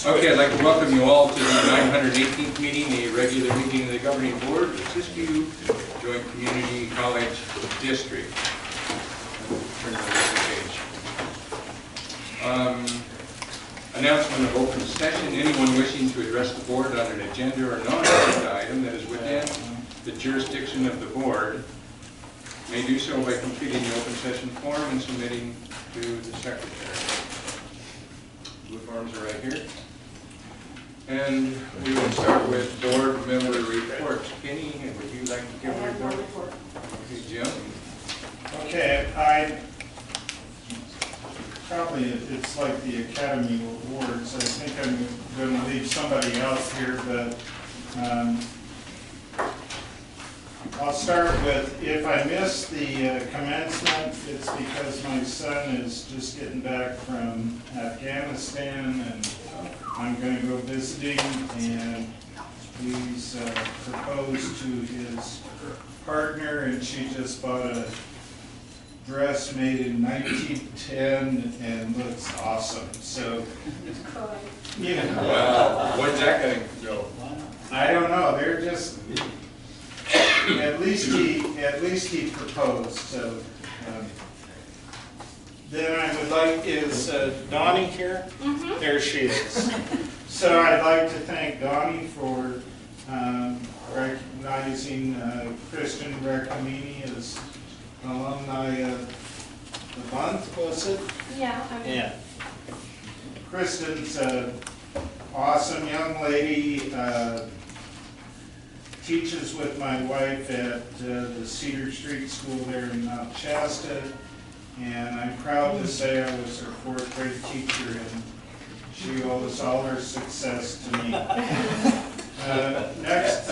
Okay, I'd like to welcome you all to the 918th meeting, the regular meeting of the Governing Board of the Siskiyous Joint Community College District. Turn to the page. Announcement of open session. Anyone wishing to address the board on an agenda or non-agenda item that is within the jurisdiction of the board may do so by completing the open session form and submitting to the secretary. Blue forms are right here. And we will start with board member reports. Kenny, would you like to give a report? Okay, Jim. Okay, it's like the Academy Awards. I think I'm going to leave somebody else here, but I'll start with, if I miss the commencement, it's because my son is just getting back from Afghanistan, and I'm going to go visiting, and he's proposed to his partner, and she just bought a dress made in 1910 and looks awesome. So, you know. Wow, when's that going to go? I don't know. They're just, at least he proposed. So, then I would like, is Donnie here? Mm-hmm. There she is. So I'd like to thank Donnie for recognizing Kristen Recamini as alumni of the month, was it? Yeah. Yeah. Kristen's an awesome young lady, teaches with my wife at the Cedar Street School there in Mount Shasta, and I'm proud to say I was her 4th grade teacher, and she owes all her success to me. Next,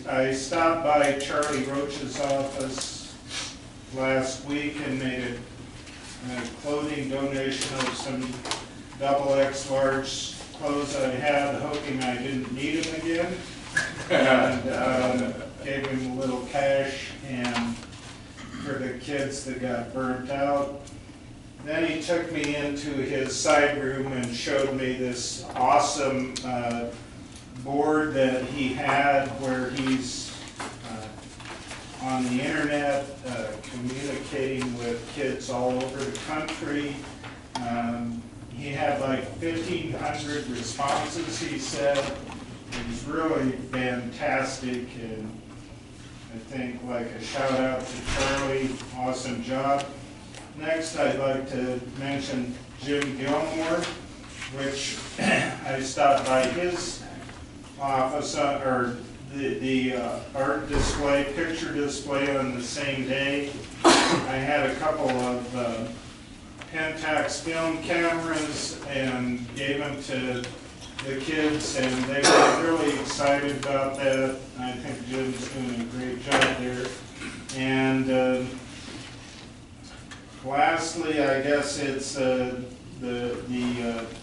I stopped by Charlie Roach's office last week and made a clothing donation of some XX large clothes I had, hoping I didn't need them again, and gave him a little cash and for the kids that got burnt out. Then he took me into his side room and showed me this awesome board that he had where he's on the internet communicating with kids all over the country. He had like 1,500 responses, he said. It was really fantastic, and I think like a shout out to Charlie, awesome job. Next, I'd like to mention Jim Gilmore, which I stopped by his office, or the art display, picture display on the same day. I had a couple of Pentax film cameras and gave them to the kids, and they were really excited about that. I think Jim's doing a great job there. And lastly, I guess it's the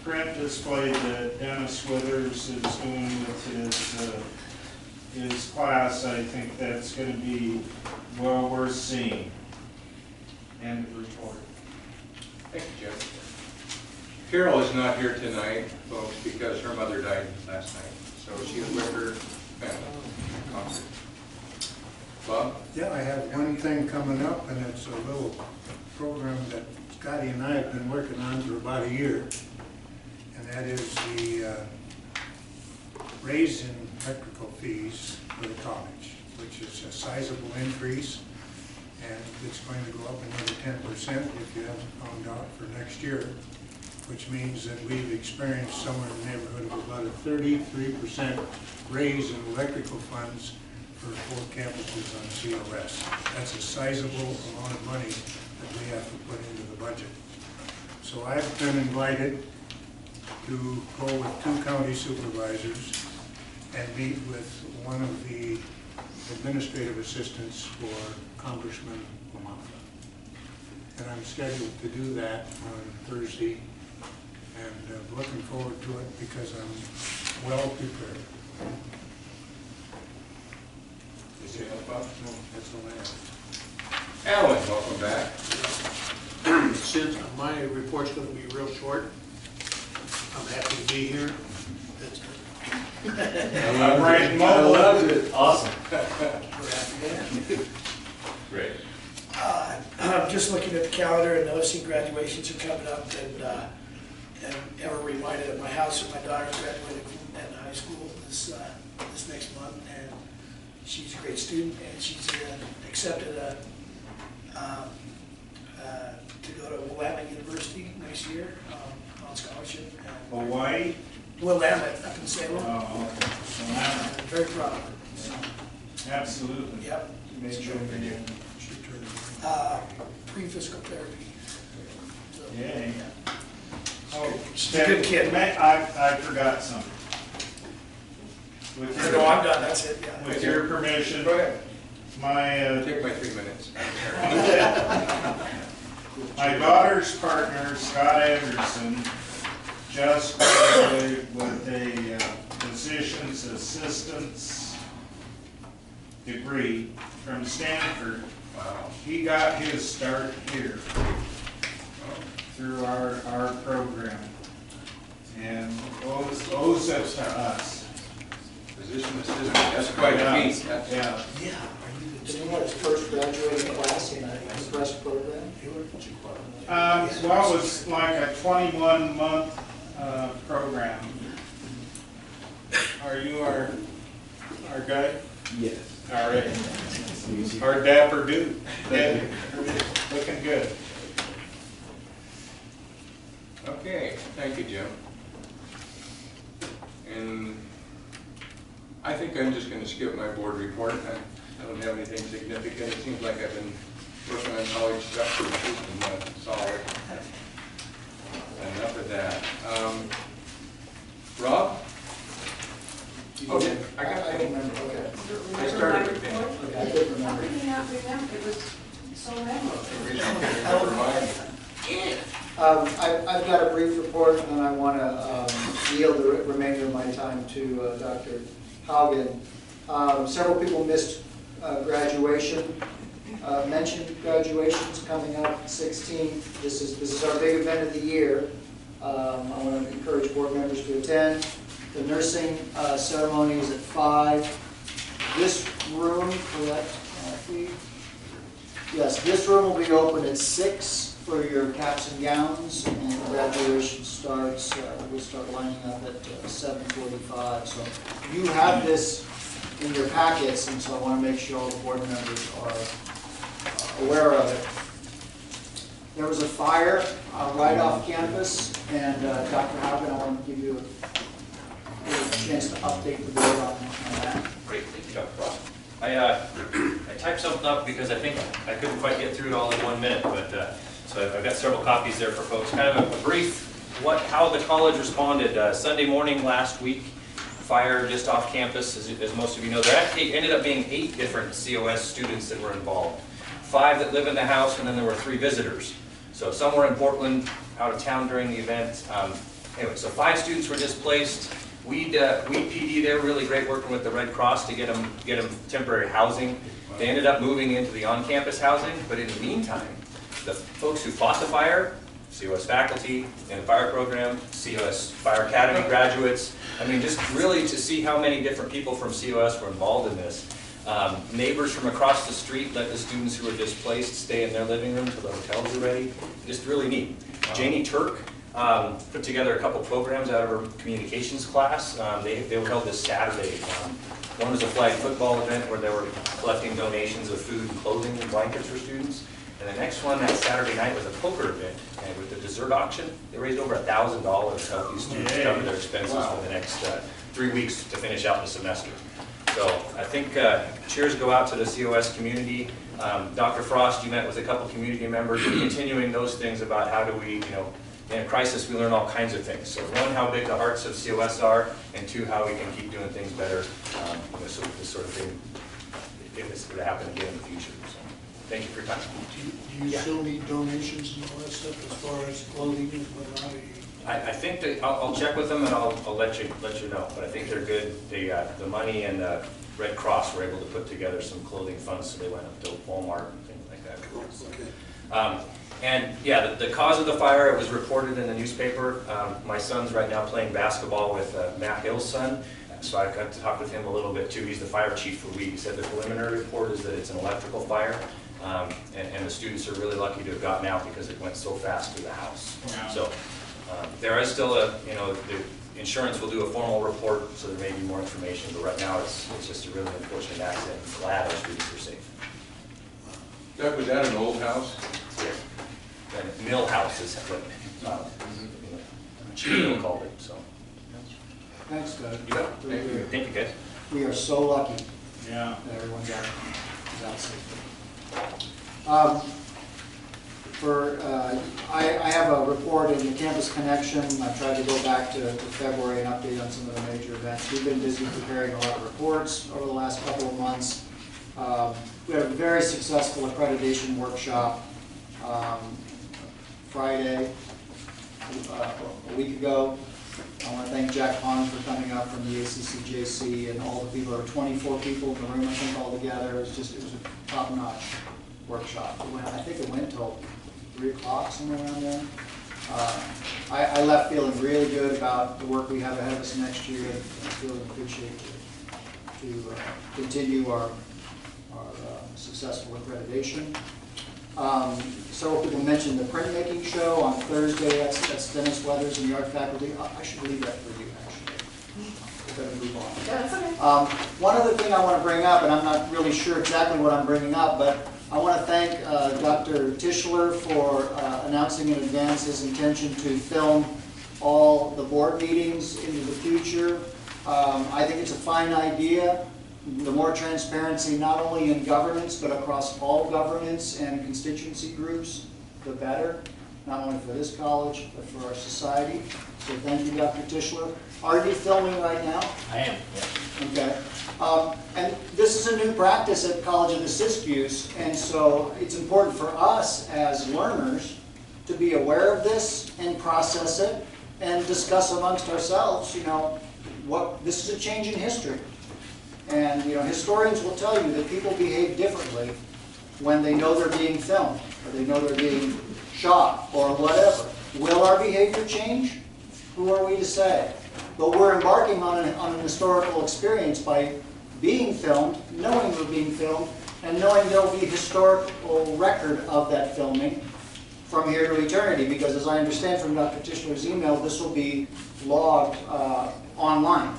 print display that Dennis Withers is doing with his class. I think that's going to be well worth seeing. End of report. Thank you, Jeff. Carol is not here tonight, folks, because her mother died last night. So she's with her family concert. Bob? Yeah, I have one thing coming up, and it's a little program that Scotty and I have been working on for about a year, and that is the raise in electrical fees for the college, which is a sizable increase, and it's going to go up another 10% if you haven't found out for next year, which means that we've experienced somewhere in the neighborhood of about a 33% raise in electrical funds for 4 campuses on CRS. That's a sizable amount of money that we have to put into the budget. So I've been invited to go with 2 county supervisors and meet with one of the administrative assistants for Congressman Lamont. And I'm scheduled to do that on Thursday, and looking forward to it because I'm well prepared. Anything else, Bob? No, that's all I have. Alan, welcome back. Since my report's going to be real short, I'm happy to be here. That's good. I'm right in I mobile. loved it. Awesome. We're happy to Great. I'm just looking at the calendar and noticing graduations are coming up, and ever reminded of my house when my daughter's graduating from high school this next month, and she's a great student, and she's accepted to go to Willamette University next year on scholarship. And Hawaii? Willamette up in Salem. Oh, I'm very proud of her. absolutely. Yep. Major for you. Pre-physical therapy. So, Yay. yeah. Oh, She's a good kid. I forgot something. With No, I'm done, that's it, yeah. with your permission, Go ahead. my, Take my 3 minutes. my daughter's partner, Scott Anderson, just graduated with a physician's assistant's degree from Stanford. Wow. He got his start here through our program, and owes it to us. Physician assistant, that's quite a feat. That's- Yeah. Yeah. Did you have his first graduating class in a compressed program? Well, it was like a 21-month program. Are you our guy? Yes. All right. Our dapper dude. Yeah, looking good. Okay, thank you, Jim. And I think I'm just going to skip my board report. I don't have anything significant. It seems like I've been working on college stuff for and solid. Enough of that. Rob? Okay, I got I it. don't remember, okay. I started with him. Okay, I couldn't How remember. could you not remember? It was so memorable. Never mind. I've got a brief report, and then I want to yield the remainder of my time to Dr. Haugen. Several people missed graduation. Mentioned graduations coming up 16th. This is our big event of the year. I want to encourage board members to attend. The nursing ceremony is at 5. This room, correct? Yes, this room will be open at 6 for your caps and gowns, and graduation starts, we'll start lining up at 7:45. So you have this in your packets, and so I want to make sure all the board members are aware of it. There was a fire right off campus, and Dr. Haugen, I want to give you a chance to update the board on that. Great, thank you, Dr. Frost. I typed something up because I think I couldn't quite get through it all in 1 minute, but so I've got several copies there for folks. Kind of a brief how the college responded. Sunday morning last week, fire just off campus, as most of you know. There actually ended up being 8 different COS students that were involved. 5 that live in the house, and then there were 3 visitors. So some were in Portland, out of town during the event. Anyway, so 5 students were displaced. Weed PD, they're really great working with the Red Cross to get them temporary housing. They ended up moving into the on-campus housing, but in the meantime, the folks who fought the fire, COS faculty in the fire program, COS Fire Academy graduates, I mean, just really to see how many different people from COS were involved in this. Neighbors from across the street let the students who were displaced stay in their living room until the hotels are ready. Just really neat. Janie Turk put together a couple programs out of her communications class. They were held this Saturday. One was a flag football event where they were collecting donations of food and clothing and blankets for students. And the next one, that Saturday night, was a poker event. And with the dessert auction, they raised over $1,000 to help these students cover their expenses for the next 3 weeks to finish out the semester. So I think cheers go out to the COS community. Dr. Frost, you met with a couple community members. We're continuing those things about how do we, in a crisis, we learn all kinds of things. So 1, how big the hearts of COS are, and 2, how we can keep doing things better. So this sort of thing, if it's going to happen again in the future. So thank you for your time. Do you still need donations and all that stuff as far as clothing and whatnot? I think that I'll check with them and I'll let you know. But I think they're good. The money and the Red Cross were able to put together some clothing funds, so they went up to Walmart and things like that. Okay. And yeah, the cause of the fire, it was reported in the newspaper. My son's right now playing basketball with Matt Hill's son, so I got to talk with him a little bit too. He's the fire chief for Weed. He said the preliminary report is that it's an electrical fire, and the students are really lucky to have gotten out because it went so fast to the house. Yeah. So there is still the insurance will do a formal report, so there may be more information, but right now it's just a really unfortunate accident. I'm glad our students are safe. Doug, was that an old house? The mill house is what Jaquel called it, so. Thanks, Doug. You got it. Thank you, guys. We are so lucky Yeah. that everyone's out safely. I have a report in the Campus Connection. I tried to go back to February and update on some of the major events. We've been busy preparing a lot of reports over the last couple of months. We had a very successful accreditation workshop Friday, a week ago. I want to thank Jack Pond for coming up from the ACCJC and all the people. There were 24 people in the room, I think, all together. It was a top-notch workshop. I think it went till 3 o'clock, somewhere around there. I left feeling really good about the work we have ahead of us next year, and feeling in good shape to continue our successful accreditation. Several people mentioned the printmaking show on Thursday. That's Dennis Weathers and the art faculty. I should leave that for you, actually. We better move on. Yeah, that's okay. One other thing I want to bring up, and I'm not really sure exactly what I'm bringing up, but I want to thank Dr. Tischler for announcing in advance his intention to film all the board meetings into the future. I think it's a fine idea. The more transparency, not only in governance, but across all governance and constituency groups, the better, not only for this college, but for our society. So thank you, Dr. Tischler. Are you filming right now? I am, yeah. Okay. And this is a new practice at College of the Siskiyous, and so it's important for us as learners to be aware of this and process it and discuss amongst ourselves, this is a change in history. And historians will tell you that people behave differently when they know they're being filmed, or they know they're being shot, or whatever. Will our behavior change? Who are we to say? But we're embarking on an historical experience by being filmed, knowing we're being filmed, and knowing there'll be historical record of that filming from here to eternity. Because as I understand from Dr. Tischler's email, this will be logged online.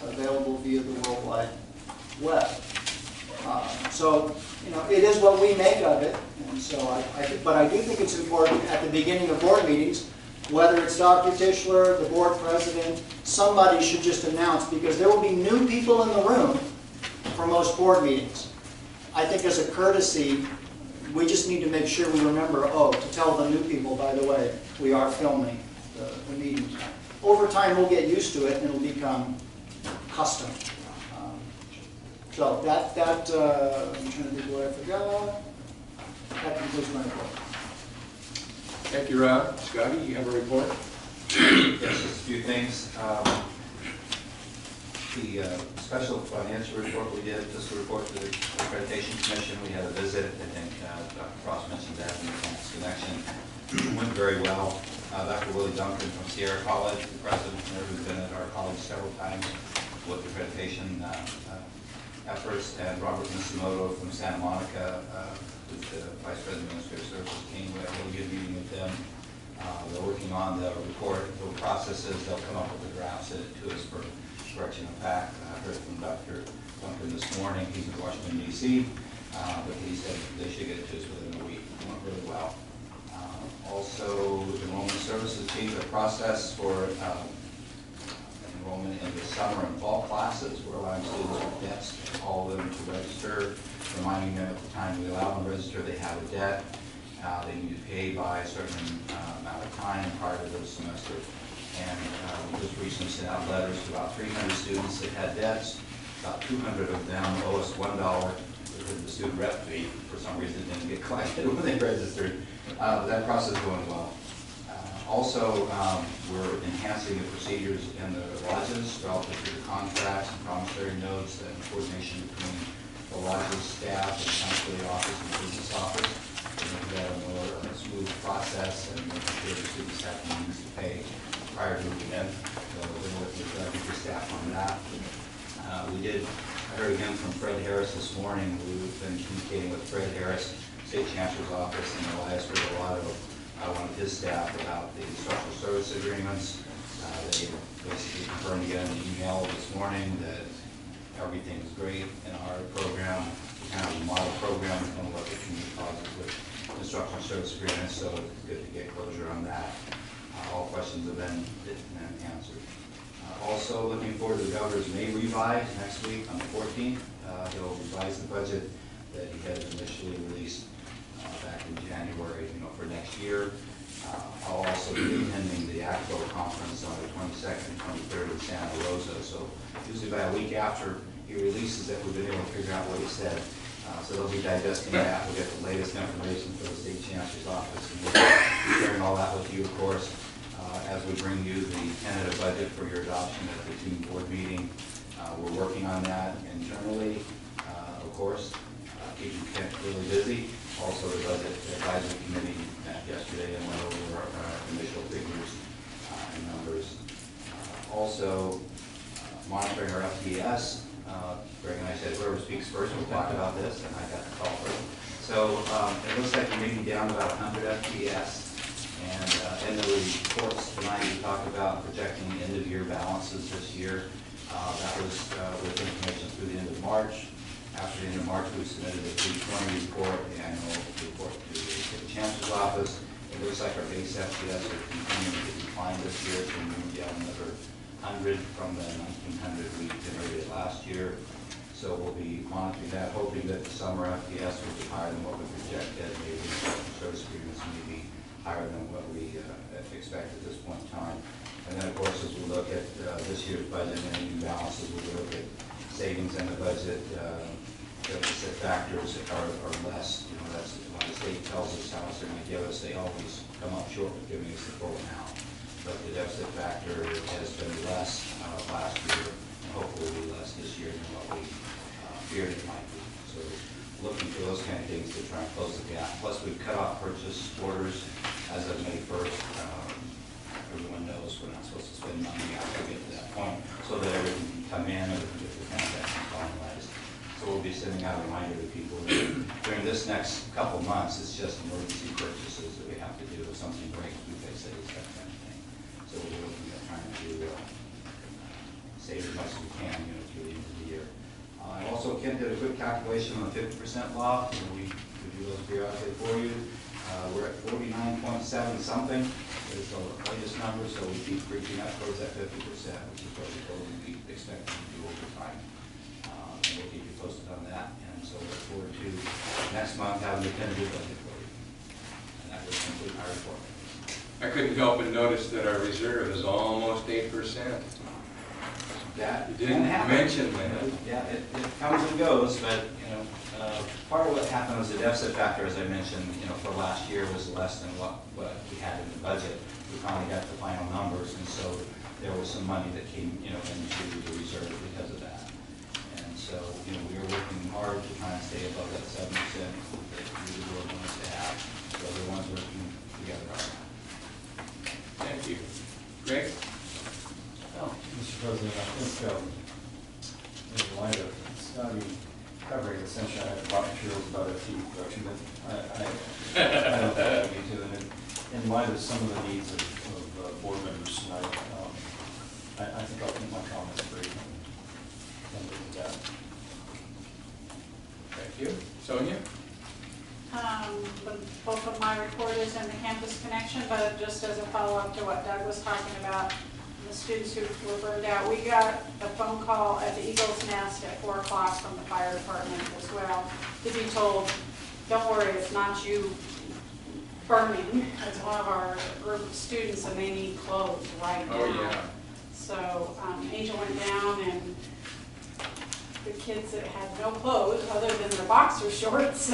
Available via the World Wide Web. So, it is what we make of it. And so, but I do think it's important at the beginning of board meetings, whether it's Dr. Tischler, the board president, somebody should just announce, because there will be new people in the room for most board meetings. I think as a courtesy, we just need to make sure we remember, to tell the new people, by the way, we are filming the meeting. Over time, we'll get used to it, and it'll become custom. So that I'm trying to think what I forgot. That concludes my report. Thank you, Rob. Scotty, you have a report? Yes, just a few things. The special financial report we did, just a report to the Accreditation Commission. We had a visit. I think Dr. Frost mentioned that in the Campus Connection. Went very well. Dr. Willie Duncan from Sierra College, the president there, who's been at our college several times with accreditation efforts, and Robert Misamoto from Santa Monica, who's the Vice President of Administrative Services, came. We had a really good meeting with them. They're working on the report, the processes. They'll come up with a draft, send it to us for correction of fact. I heard from Dr. Duncan this morning. He's in Washington, D.C., but he said they should get it to us within a week. It went really well. Also, the enrollment services changed the process for enrollment in the summer and fall classes. We're allowing students with debts to call them to register, reminding them at the time we allow them to register they have a debt. They need to pay by a certain amount of time prior to those semesters. And we just recently sent out letters to about 300 students that had debts. About 200 of them owe us $1 because the student rep fee, for some reason, didn't get collected when they registered. That process is going well. Also, we're enhancing the procedures in the lodges relative to the contracts and promissory notes and coordination between the lodges staff and counselor office and business office. to make that a more smooth process and making sure the students have the means to pay prior to moving in. So we're working with the staff on that. I heard again from Fred Harris this morning. We've been communicating with Fred Harris, State Chancellor's Office, and Elias Rigoletto, one of his staff, about the instructional service agreements. They basically confirmed again in the email this morning that everything is great in our program. We kind of model program, we can look at community causes with instructional service agreements, so it's good to get closure on that. All questions have been answered. Also, looking forward to the governor's May revise next week on the 14th. He'll revise the budget that he had initially released back in January, for next year. I'll also be attending the ACFO conference on the 22nd and 23rd in Santa Rosa. So usually by a week after he releases it, we've been able to figure out what he said. So they'll be digesting that. We'll get the latest information from the State Chancellor's Office, and we'll be sharing all that with you, of course, as we bring you the tentative budget for your adoption at the June board meeting. We're working on that internally, of course, keeping Kent really busy. Also, the Budget Advisory Committee met yesterday and went over our initial figures and numbers. Also, monitoring our FTS. Greg and I said, whoever speaks first will talk about this, and I got the call first. So it looks like we're maybe down about 100 FTS. And in the reports tonight, we talked about projecting end-of-year balances this year. That was with information through the end of March. After the end of March, we submitted a 320 report, the annual report to the Chancellor's Office. It looks like our base FTS are continuing to decline this year, so we moved down another 100 from the 1,900 we generated last year. So we'll be monitoring that, hoping that the summer FTS will be higher than what we projected. Maybe service agreements may be higher than what we expect at this point in time. And then, of course, as we look at this year's budget and any new balances, we look at savings in the budget. Deficit factors are less. That's when the state tells us how much they're going to give us. They always come up short with giving us the full amount. But the deficit factor has been less last year, and hopefully will be less this year than what we feared it might be. So looking for those kind of things to try and close the gap. Plus, we've cut off purchase orders as of May 1st. Everyone knows we're not supposed to spend money after we get to that point, so that everything can come in and we can get the transactions finalized. So we'll be sending out a reminder to people that during this next couple months, it's just emergency purchases that we have to do. If something breaks, we fix it, that kind of thing. So we're looking at trying to save as much as we can, through the end of the year. Also, Kent did a quick calculation on the 50% law. We do those periodically for you. We're at 49.7 something. It's the latest number, so we keep reaching up towards that 50%, which is what we told you we expect to do over time. And we'll keep you posted on that. And so look forward to next month having the tentative budget for you. And that will conclude my report. I couldn't help but notice that our reserve is almost 8%. That You didn't mention that. Yeah, it comes and goes, but part of what happened was the deficit factor, as I mentioned, for last year was less than what we had in the budget. We finally got the final numbers, and so there was some money that came, into the reserve because of that. And so, we are working hard to try and stay above that 7% that we really want us to have. So everyone's working together on that. Thank you. Greg? Well, Mr. President, I think in light of study covering essentially, I have bought materials about FTE production, but I don't think I need to. And in light of some of the needs of board members tonight, I think I'll keep my comments brief and leave it at that. Thank you. Sonia? Both of my report is in the campus connection, but just as a follow-up to what Doug was talking about, the students who were burned out, we got a phone call at the Eagle's Nest at 4 o'clock from the fire department as well to be told, don't worry, it's not you burning. It's one of our group of students and they need clothes right now. Oh, yeah. So Angel went down and the kids that had no clothes other than their boxer shorts,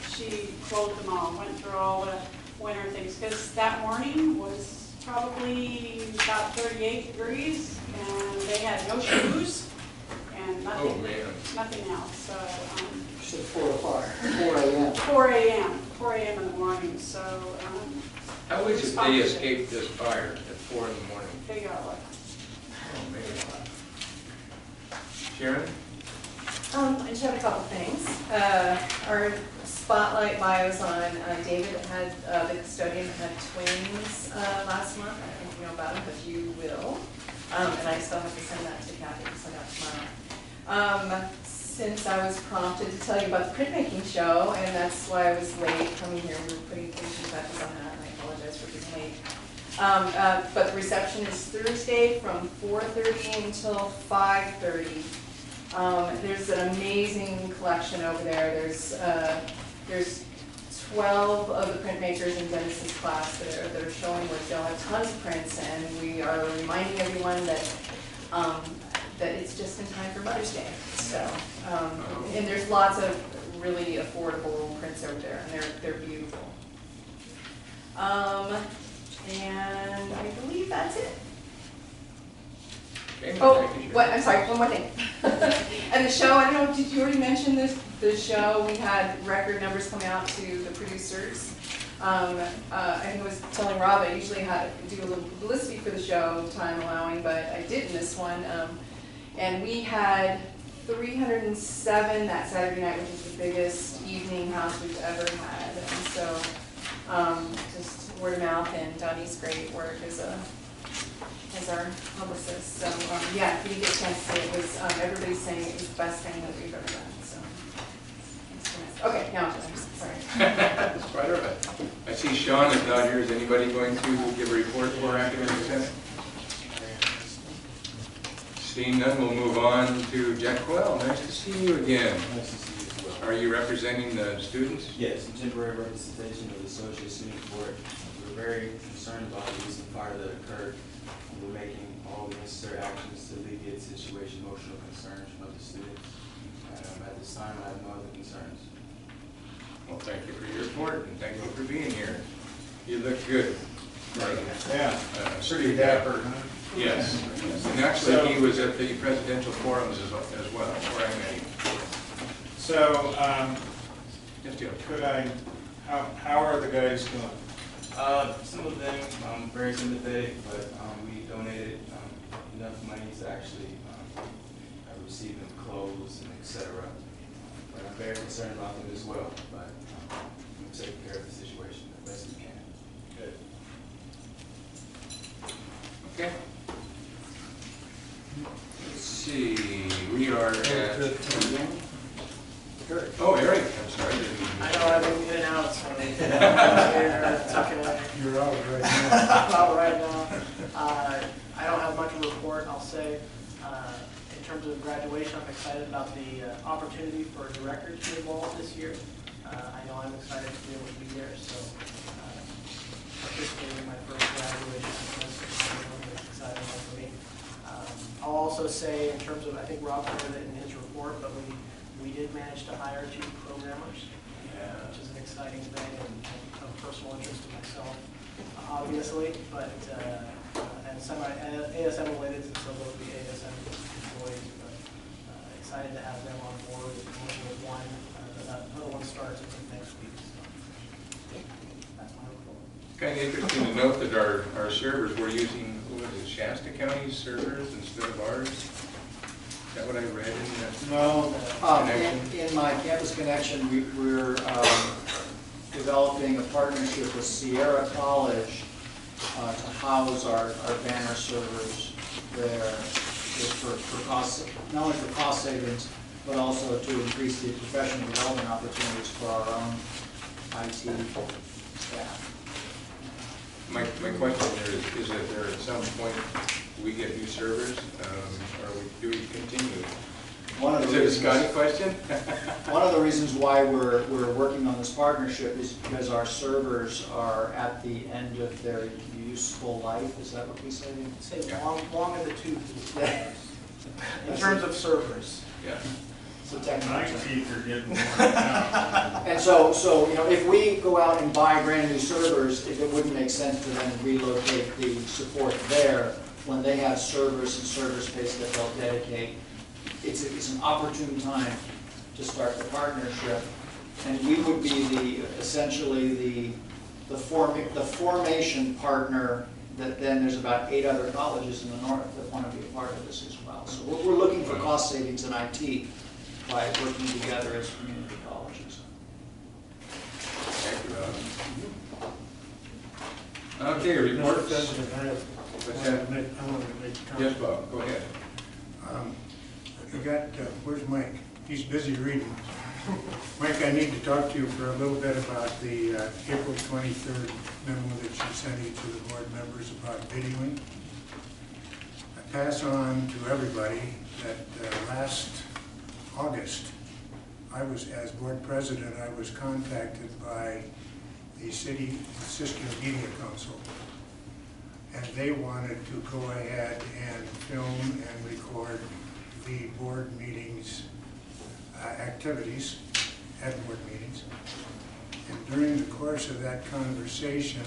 she clothed them all, went through all the winter things, because that morning was probably about 38 degrees, and they had no shoes and nothing, Oh, man. nothing else. So You said 4 o'clock, 4 a.m. 4 a.m. 4 a.m. in the morning, so, How is it they escaped this fire at 4 in the morning? they got lucky. Oh, maybe. Sharon? I just have a couple things. Our spotlight bios on David had, the custodian had twins last month. I don't think you know about them, but you will. And I still have to send that to Kathy to send out tomorrow. Since I was prompted to tell you about the printmaking show, and that's why I was late coming here, we were putting things back on that, and I apologize for being late. But the reception is Thursday from 4:30 until 5:30. There's an amazing collection over there. There's 12 of the printmakers in Dennis's class that are showing what they'll have tons of prints, and we are reminding everyone that that it's just in time for Mother's Day. So, and there's lots of really affordable prints over there, and they're beautiful. And I believe that's it. Okay, Oh, thank you, Sharon. what, I'm sorry, one more thing. And the show, I don't know, did you already mention this? The show, we had record numbers coming out to the producers. I think I was telling Rob, I usually had to do a little publicity for the show, time allowing, but I did in this one. And we had 307 that Saturday night, which is the biggest evening house we've ever had. And so, just word of mouth, and Donnie's great work as our publicist. So, yeah, if you get a chance to see it, it was, everybody's saying it was the best thing that we've ever done, so. Okay, now I'm done, sorry. That's quite all right. I see Sean is not here. Is anybody going to give a report for academic senate? Seeing none, we'll move on to Jaquel. Nice to see you again. Nice to see you as well. Are you representing the students? Yes, in temporary representation of the Associate Student Board. We're very concerned about the recent fire that occurred, and we're making all the necessary actions to alleviate the situation, emotional concerns of the students. At this time, I have no other concerns. Well, thank you for your report, and thank you for being here. You look good. Yeah, pretty dapper, huh? Yes, yes. And actually, he was at the presidential forums as well, where I met him. So, Yes, Joe. how are the guys doing? Some of them very sympathetic, but we donated enough money to actually receive them clothes and etc. But I'm very concerned about them as well. But I'm taking care of the situation the best we can. Good. Okay. Let's see, we are at... Oh, Eric, I'm sorry. I know I've been in and out, so it's okay. You're out right now. I'm out right now. I don't have much of a report, I'll say. In terms of graduation, I'm excited about the opportunity for a director to be involved this year. I know I'm excited to be able to be there, so participating in my first graduation is exciting for me. I'll also say, in terms of, I think Rob covered it in his report, but we did manage to hire 2 programmers, which is an exciting thing and of personal interest to myself, obviously, but and ASM related, so those will be ASM employees, but excited to have them on board. Working with one, that other one starts I think next week. So that's my report. Kind of interesting to note that our servers, we're using, what is it, Shasta County servers instead of ours? Is that what I read in that? No. Connection? In my campus connection, we're developing a partnership with Sierra College to house our banner servers there, just for cost, not only for cost savings, but also to increase the professional development opportunities for our own IT staff. My question there is that there at some point we get new servers, or do we continue? Is it a Scotty question? One of the reasons why we're working on this partnership is because our servers are at the end of their useful life. Is that what we say? Say long in the tooth. In terms of servers. Yeah. So technology. are getting And so if we go out and buy brand new servers, it wouldn't make sense to then relocate the support there when they have servers and server space that they'll dedicate. It's an opportune time to start the partnership And we would be essentially the formation partner that then there's about 8 other colleges in the north that want to be a part of this as well. So we're looking for cost savings in IT by working together as community colleges. Thank you, Bob. Okay, reports. Mr. President, I What's wanted that? to make a comment. Yes, Bob, go ahead. You got, where's Mike? He's busy reading. Mike, I need to talk to you for a little bit about the April 23rd memo that you sent each of the board members about videoing. I pass on to everybody that last August, as board president, I was contacted by the Siskiyous Media Council, and they wanted to go ahead and film and record the board meetings activities at board meetings. And during the course of that conversation,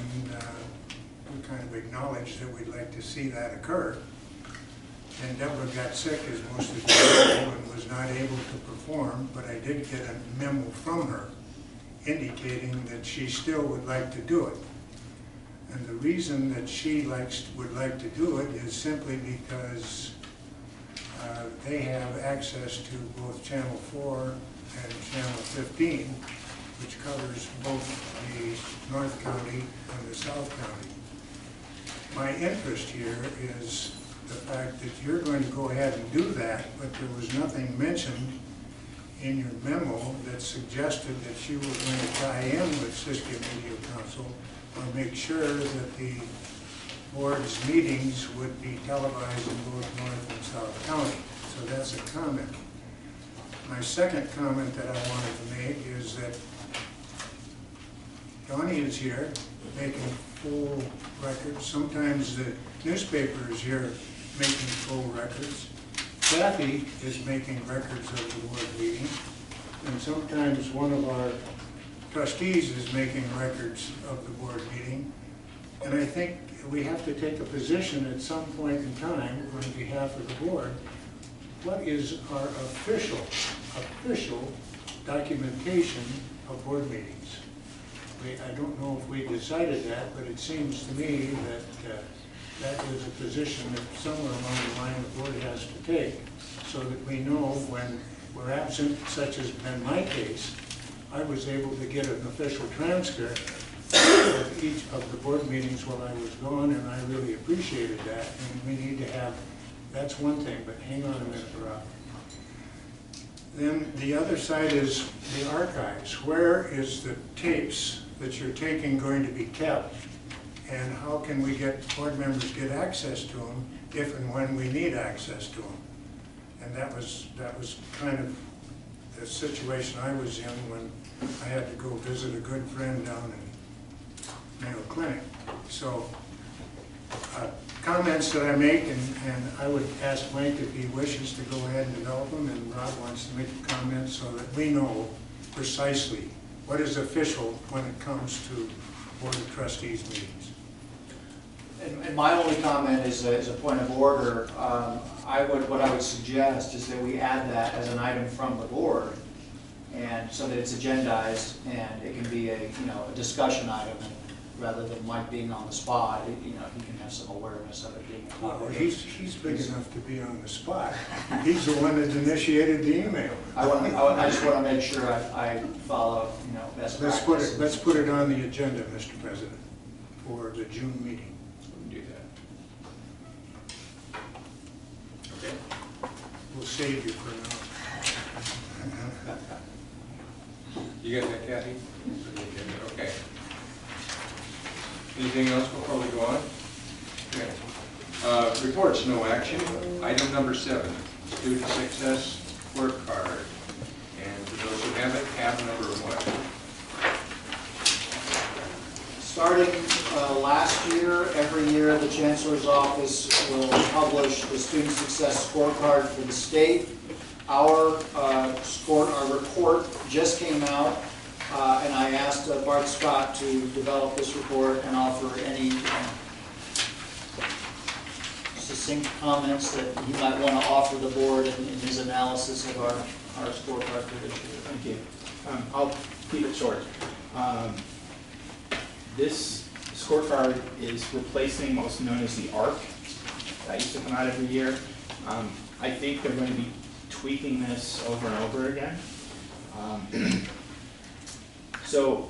we kind of acknowledged that we'd like to see that occur. And Deborah got sick, as most of you know, and was not able to perform, but I did get a memo from her indicating that she still would like to do it. And the reason that she would like to do it is simply because they have access to both Channel 4 and Channel 15, which covers both the North County and the South County. My interest here is the fact that you're going to go ahead and do that, but there was nothing mentioned in your memo that suggested that you were going to tie in with Siskiyous Media Council or make sure that the board's meetings would be televised in both North and South County. So that's a comment. My second comment that I wanted to make is that Donnie is here making full records. Sometimes the newspaper is here making full records. Kathy is making records of the board meeting. And sometimes one of our trustees is making records of the board meeting. And I think we have to take a position at some point in time on behalf of the board. What is our official documentation of board meetings? I don't know if we decided that, but it seems to me that that is a position that somewhere along the line the board has to take so that we know when we're absent, such has been my case. I was able to get an official transcript of each of the board meetings while I was gone, and I really appreciated that. And we need to have, that's one thing, but hang on a minute, Rob. Then the other side is the archives. Where is the tapes that you're taking going to be kept? And how can we get, board members get access to them if and when we need access to them? And that was kind of the situation I was in when I had to go visit a good friend down in Mayo Clinic. So comments that I make, and I would ask Mike if he wishes to go ahead and develop them, and Rob wants to make a comment so that we know precisely what is official when it comes to Board of Trustees meetings. And my only comment is a point of order. What I would suggest is that we add that as an item from the board, and so that it's agendized and it can be a discussion item, and rather than Mike being on the spot, he can have some awareness of it being a Well, topic. he's big enough to be on the spot. He's the one that initiated the email. I just want to make sure I follow best practices. Let's put it on the agenda, Mr. President, for the June meeting. We can do that. Okay. We'll save you for now. You got that, Kathy? Okay. Anything else before we go on? Okay. Reports, no action. Item number 7, student success scorecard. And for those who have it, tab number 1. Starting last year, every year the Chancellor's Office will publish the student success scorecard for the state. Our report just came out, and I asked Bart Scott to develop this report and offer any succinct comments that he might want to offer the board in his analysis of our scorecard for this year. Thank you. keep it short. This scorecard is replacing what's known as the ARC. That used to come out every year. I think they're going to be tweaking this over and over again. So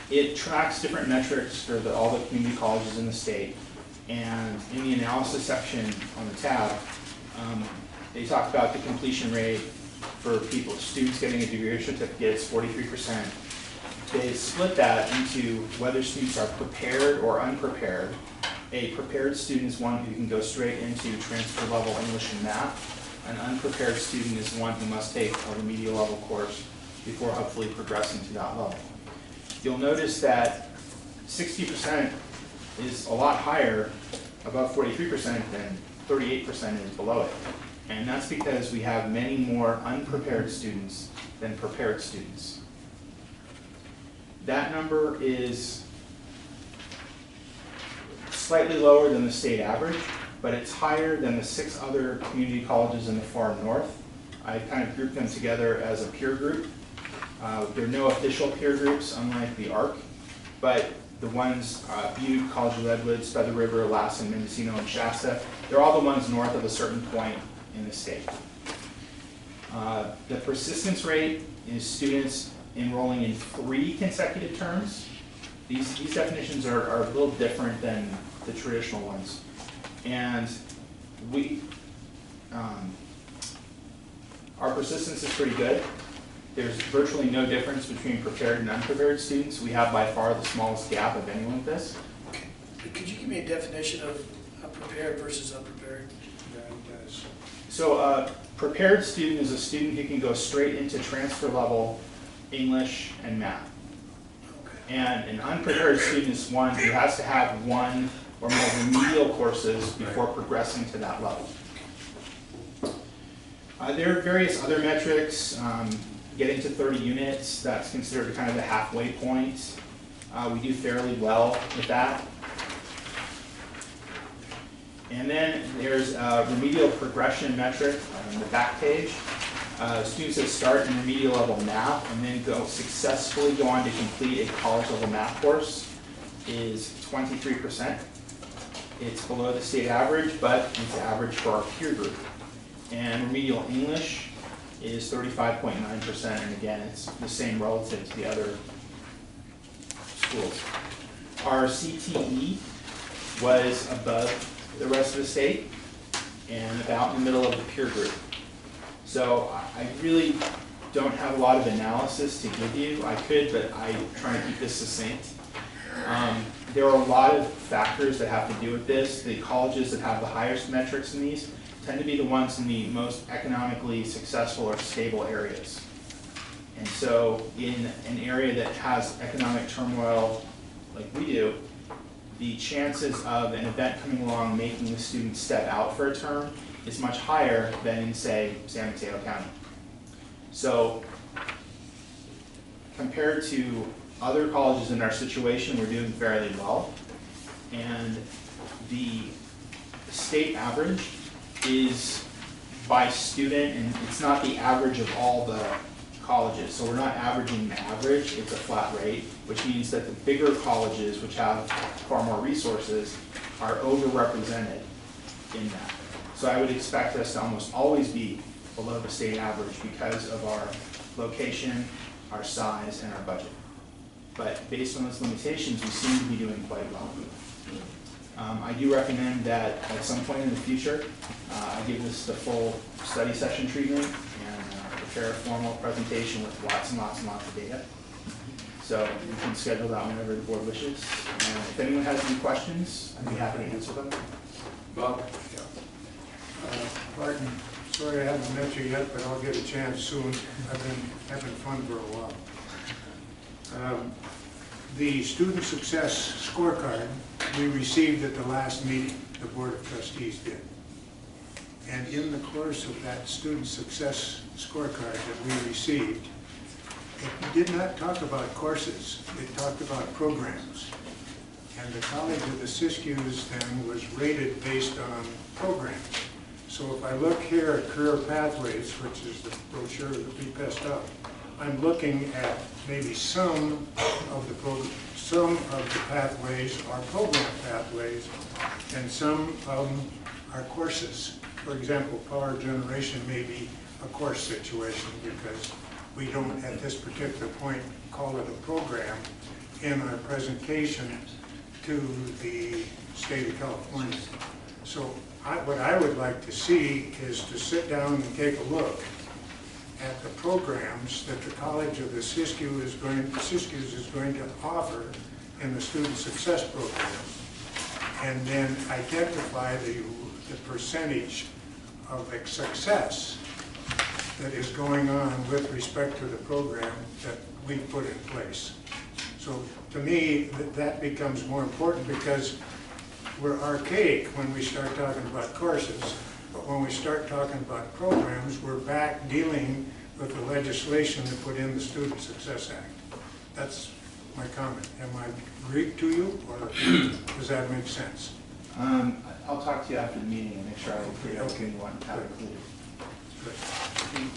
it tracks different metrics for all the community colleges in the state. And in the analysis section on the tab, they talk about the completion rate for students getting a degree or certificate is 43%. They split that into whether students are prepared or unprepared. A prepared student is one who can go straight into transfer level English and math. An unprepared student is one who must take a remedial level course before hopefully progressing to that level. You'll notice that 60% is a lot higher, above 43%, than 38% is below it. And that's because we have many more unprepared students than prepared students. That number is slightly lower than the state average, but it's higher than the 6 other community colleges in the far north. I kind of grouped them together as a peer group. There are no official peer groups, unlike the ARC, but the ones, Butte, College of Edwards, Feather River, Lassen, Mendocino, and Shasta, they're all the ones north of a certain point in the state. The persistence rate is students enrolling in 3 consecutive terms. These definitions are a little different than the traditional ones. And our persistence is pretty good. There's virtually no difference between prepared and unprepared students. We have by far the smallest gap of anyone with this. Could you give me a definition of prepared versus unprepared? So a prepared student is a student who can go straight into transfer level English and math. And an unprepared student is one who has to have 1 or more remedial courses before progressing to that level. There are various other metrics. Getting to 30 units, that's considered kind of the halfway point. We do fairly well with that. And then there's a remedial progression metric on the back page. Students that start in remedial level math and then successfully go on to complete a college level math course is 23%. It's below the state average, but it's average for our peer group. And remedial English is 35.9%, and again, it's the same relative to the other schools. Our CTE was above the rest of the state and about in the middle of the peer group. So I really don't have a lot of analysis to give you. I could, but I'm trying to keep this succinct. There are a lot of factors that have to do with this. The colleges that have the highest metrics in these tend to be the ones in the most economically successful or stable areas. And so in an area that has economic turmoil like we do, the chances of an event coming along making the student step out for a term is much higher than in, say, San Mateo County. So compared to other colleges in our situation, we're doing fairly well. And the state average is by student, and it's not the average of all the colleges. So we're not averaging the average, it's a flat rate, which means that the bigger colleges, which have far more resources, are overrepresented in that. So I would expect us to almost always be below the state average because of our location, our size, and our budget. But based on those limitations, we seem to be doing quite well. I do recommend that at some point in the future, I give this the full study session treatment and prepare a formal presentation with lots and lots and lots of data. So you can schedule that whenever the board wishes. And if anyone has any questions, I'd be happy to answer them. Bob? Martin, sorry I haven't met you yet, but I'll get a chance soon. I've been having fun for a while. The student success scorecard we received at the last meeting, the Board of Trustees did. And in the course of that student success scorecard that we received, it did not talk about courses, it talked about programs. And the College of the Siskiyous then was rated based on programs. So if I look here at Career Pathways, which is the brochure that we passed out, I'm looking at maybe some of the pathways are program pathways, and some of them are courses. For example, power generation may be a course situation because we don't at this particular point call it a program in our presentation to the state of California. So what I would like to see is to sit down and take a look at the programs that the College of the Siskiyous is going to offer in the Student Success Program, and then identify the percentage of success that is going on with respect to the program that we put in place. So to me, that becomes more important because we're archaic when we start talking about courses, but when we start talking about programs, we're back dealing with the legislation that put in the Student Success Act. That's my comment. Am I Greek to you, or does that make sense? I'll talk to you after the meeting and make sure I include everything you want to have included.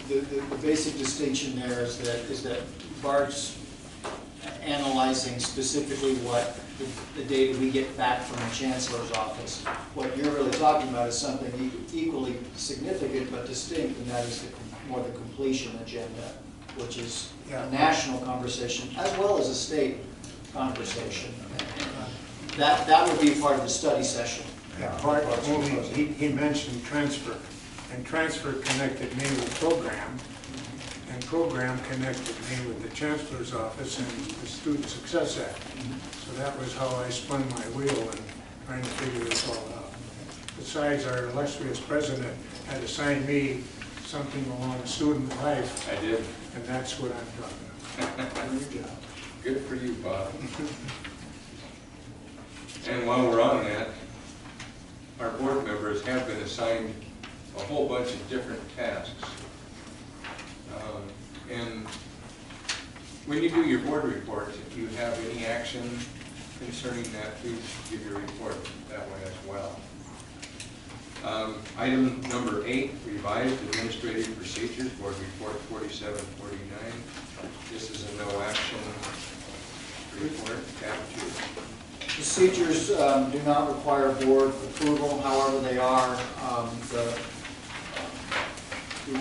The basic distinction there is that Bart's analyzing specifically what the data we get back from the Chancellor's office. What you're really talking about is something equally significant but distinct, and that is more the completion agenda, which is a national conversation as well as a state conversation. That would be part of the study session. Yeah, he mentioned transfer, and transfer connected me with program, and program connected me with the Chancellor's office and the Student Success Act. So that was how I spun my wheel in trying to figure this all out. Besides, our illustrious president had assigned me something along student life. I did. And that's what I'm talking about. Good job. Good for you, Bob. And while we're on that, our board members have been assigned a whole bunch of different tasks. And when you do your board report, if you have any action concerning that, please give your report that way as well. Item number 8, revised administrative procedures, board report 4749. This is a no action report. Procedures do not require board approval, however they are we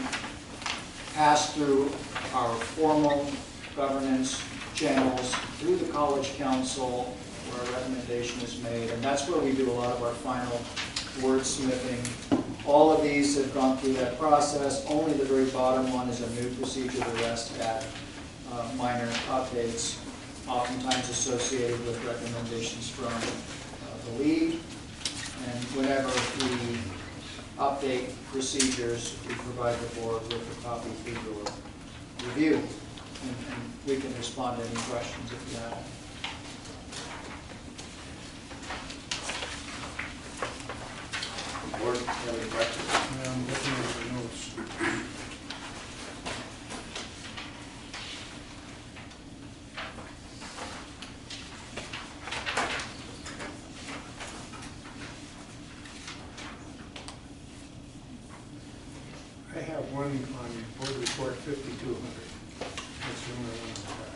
pass through our formal governance channels through the College Council where a recommendation is made, and that's where we do a lot of our final wordsmithing. All of these have gone through that process. Only the very bottom one is a new procedure. The rest add minor updates, oftentimes associated with recommendations from the lead. And whenever we update procedures, we provide the board with a copy for your review. And we can respond to any questions if you have them. Board, have any questions? I'm looking at the notes. I have one on board report 5200. That's the only one I've got.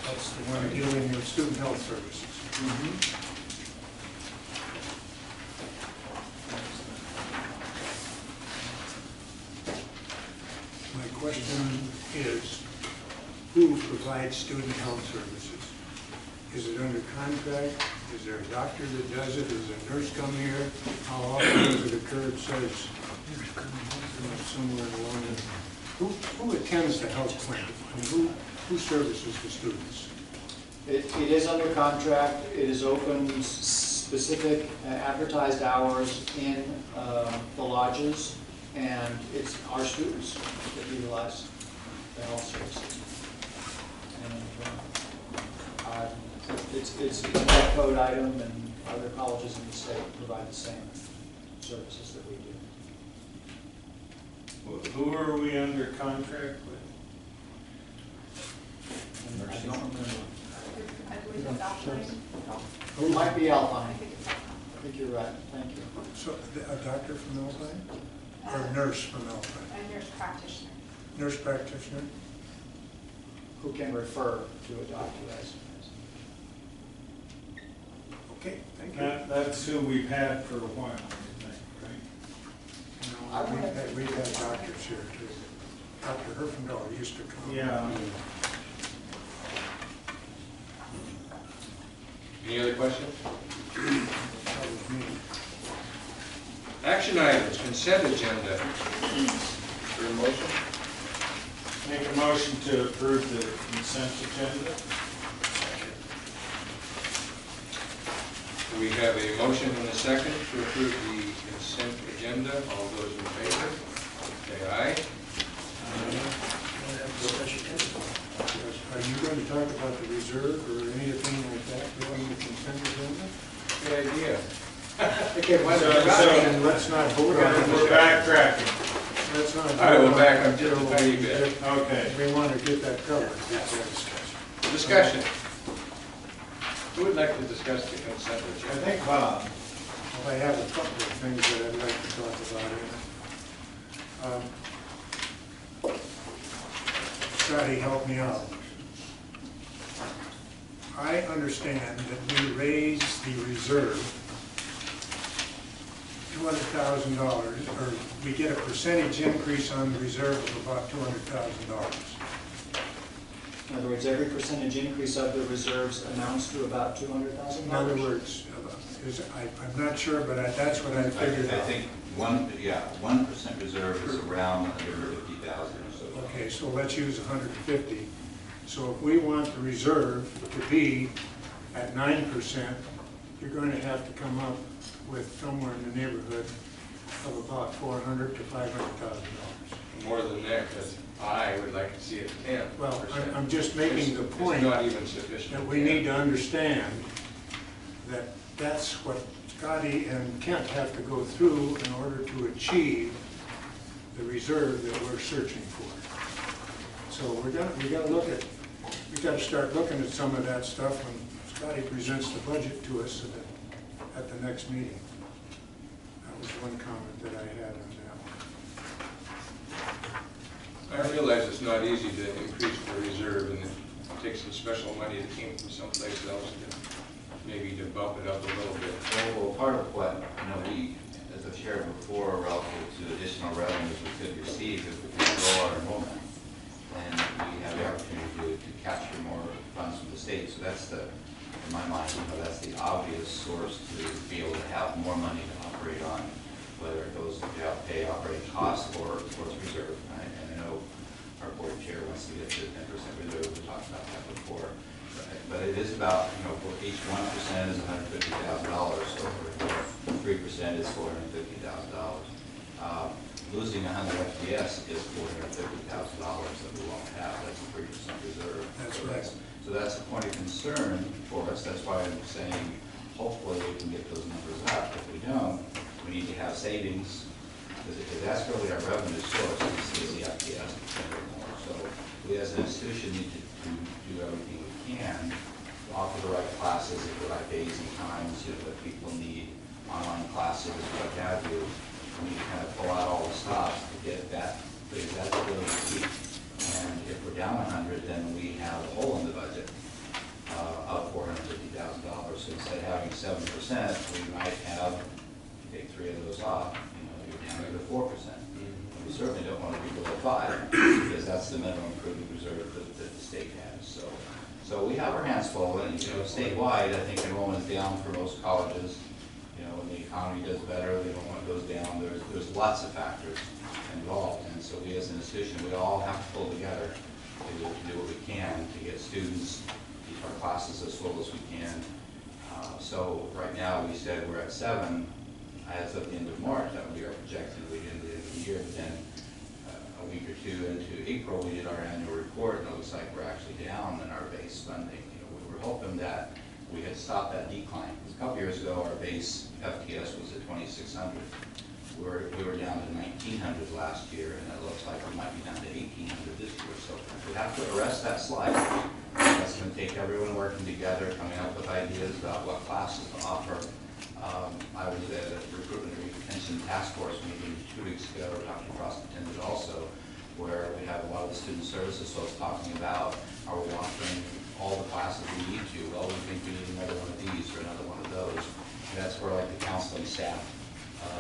That's the one dealing with student health services. My question is, who provides student health services? Is it under contract? Is there a doctor that does it? Does a nurse come here? How often does it occur? It says somewhere along the, who attends the health clinic? I mean, who services the students? It is under contract. It is open specific advertised hours in the lodges, and it's our students that utilize the health services. And it's a net code item, and other colleges in the state provide the same services that we do. Who are we under contract with? I don't remember. I believe it's Alpine. It might be Alpine. I think you're right. Thank you. So, a doctor from Alpine? or nurse from Alpine? A nurse practitioner. Nurse practitioner? Who can refer to a doctor as. Okay, thank you. That's who we've had for a while, I think, right? No, we've had doctors here too. Dr. Herfindahl used to come. Yeah. Any other questions? That was me. Action items, consent agenda. Is there a motion? Make a motion to approve the consent agenda. We have a motion and a second to approve the consent agenda. All those in favor, say aye. Are you going to talk about the reserve or anything like that during the consent agenda? Good idea. Okay, why don't So- let's not vote on it. We're backtracking. Let's not. All right, we'll vote on back it up just a until tiny we bit. get- Okay. We want to get that covered before discussion. Discussion. Who would like to discuss the consent I agenda? think Bob. Well, I have a couple of things that I'd like to talk about here. Scotty, help me out. I understand that we raised the reserve $200,000, or we get a percentage increase on the reserve of about $200,000. In other words, every percentage increase of the reserves amounts to about $200,000? In other words, I'm not sure, but that's what I figured I out. think 1% reserve is around 150,000 or so. Okay, so let's use 150. So if we want the reserve to be at 9%, you're going to have to come up with somewhere in the neighborhood of about $400,000 to $500,000. More than that, because I would like to see it 10%. Well, I'm just making the point It's not even sufficient. that we need to understand that that's what Scotty and Kent have to go through in order to achieve the reserve that we're searching for. So we got to start looking at some of that stuff when Scotty presents the budget to us at the next meeting. That was one comment that I had on that one. I realize it's not easy to increase the reserve, and it takes some special money that came from someplace else to maybe to bump it up a little bit. Well, part of what, we, as I've shared before, relative to additional revenues we could receive if we could grow our enrollment. And we have the opportunity to capture more funds from the state. So that's in my mind, that's the obvious source to be able to have more money to operate on, whether it goes to help pay operating costs or towards reserve. And I know our board chair wants to get to 10% reserve. We talked about that before. But it is about, for each 1% is $150,000, so for 3% is $450,000. Losing 100 FTS is $450,000 that we won't have. That's a 3% reserve. That's right. So that's a point of concern for us. That's why I'm saying hopefully we can get those numbers up. If we don't, we need to have savings, because that's really our revenue source, is the FTS to generate more. So we as an institution need to do everything we can to offer the right classes at the right days and times, that people need, online classes, what have you. We need to kind of pull out all the stops to get that, because that's really the key. And if we're down 100, then we have a hole in the budget of $450,000. So instead of having 7%, we might have, take 3 of those off, you're down to 4%. We certainly don't want to be below 5, because that's the minimum prudent reserve that the state has. So we have our hands full, and statewide, I think enrollment is down for most colleges. When the economy does better, the enrollment goes down. There's lots of factors involved, and so we as an institution, we all have to pull together to do what we can to get students, keep our classes as full as we can. So right now, we said we're at 7 as of the end of March. That would be our projection at the end of the year. But then a week or two into April, we did our annual report, and it looks like we're actually down in our base funding. We were hoping that we had stopped that decline. A couple years ago, our base FTS was at 2,600. We were down to 1,900 last year, and it looks like we might be down to 1,800 this year. So we have to arrest that slide. That's going to take everyone working together, coming up with ideas about what classes to offer, I was at a recruitment and retention task force meeting 2 weeks ago, Dr. Frost attended also, where we have a lot of the student services folks talking about, are we offering all the classes we need to? Well, we think we need another one of these or another one of those. And that's where like the counseling staff,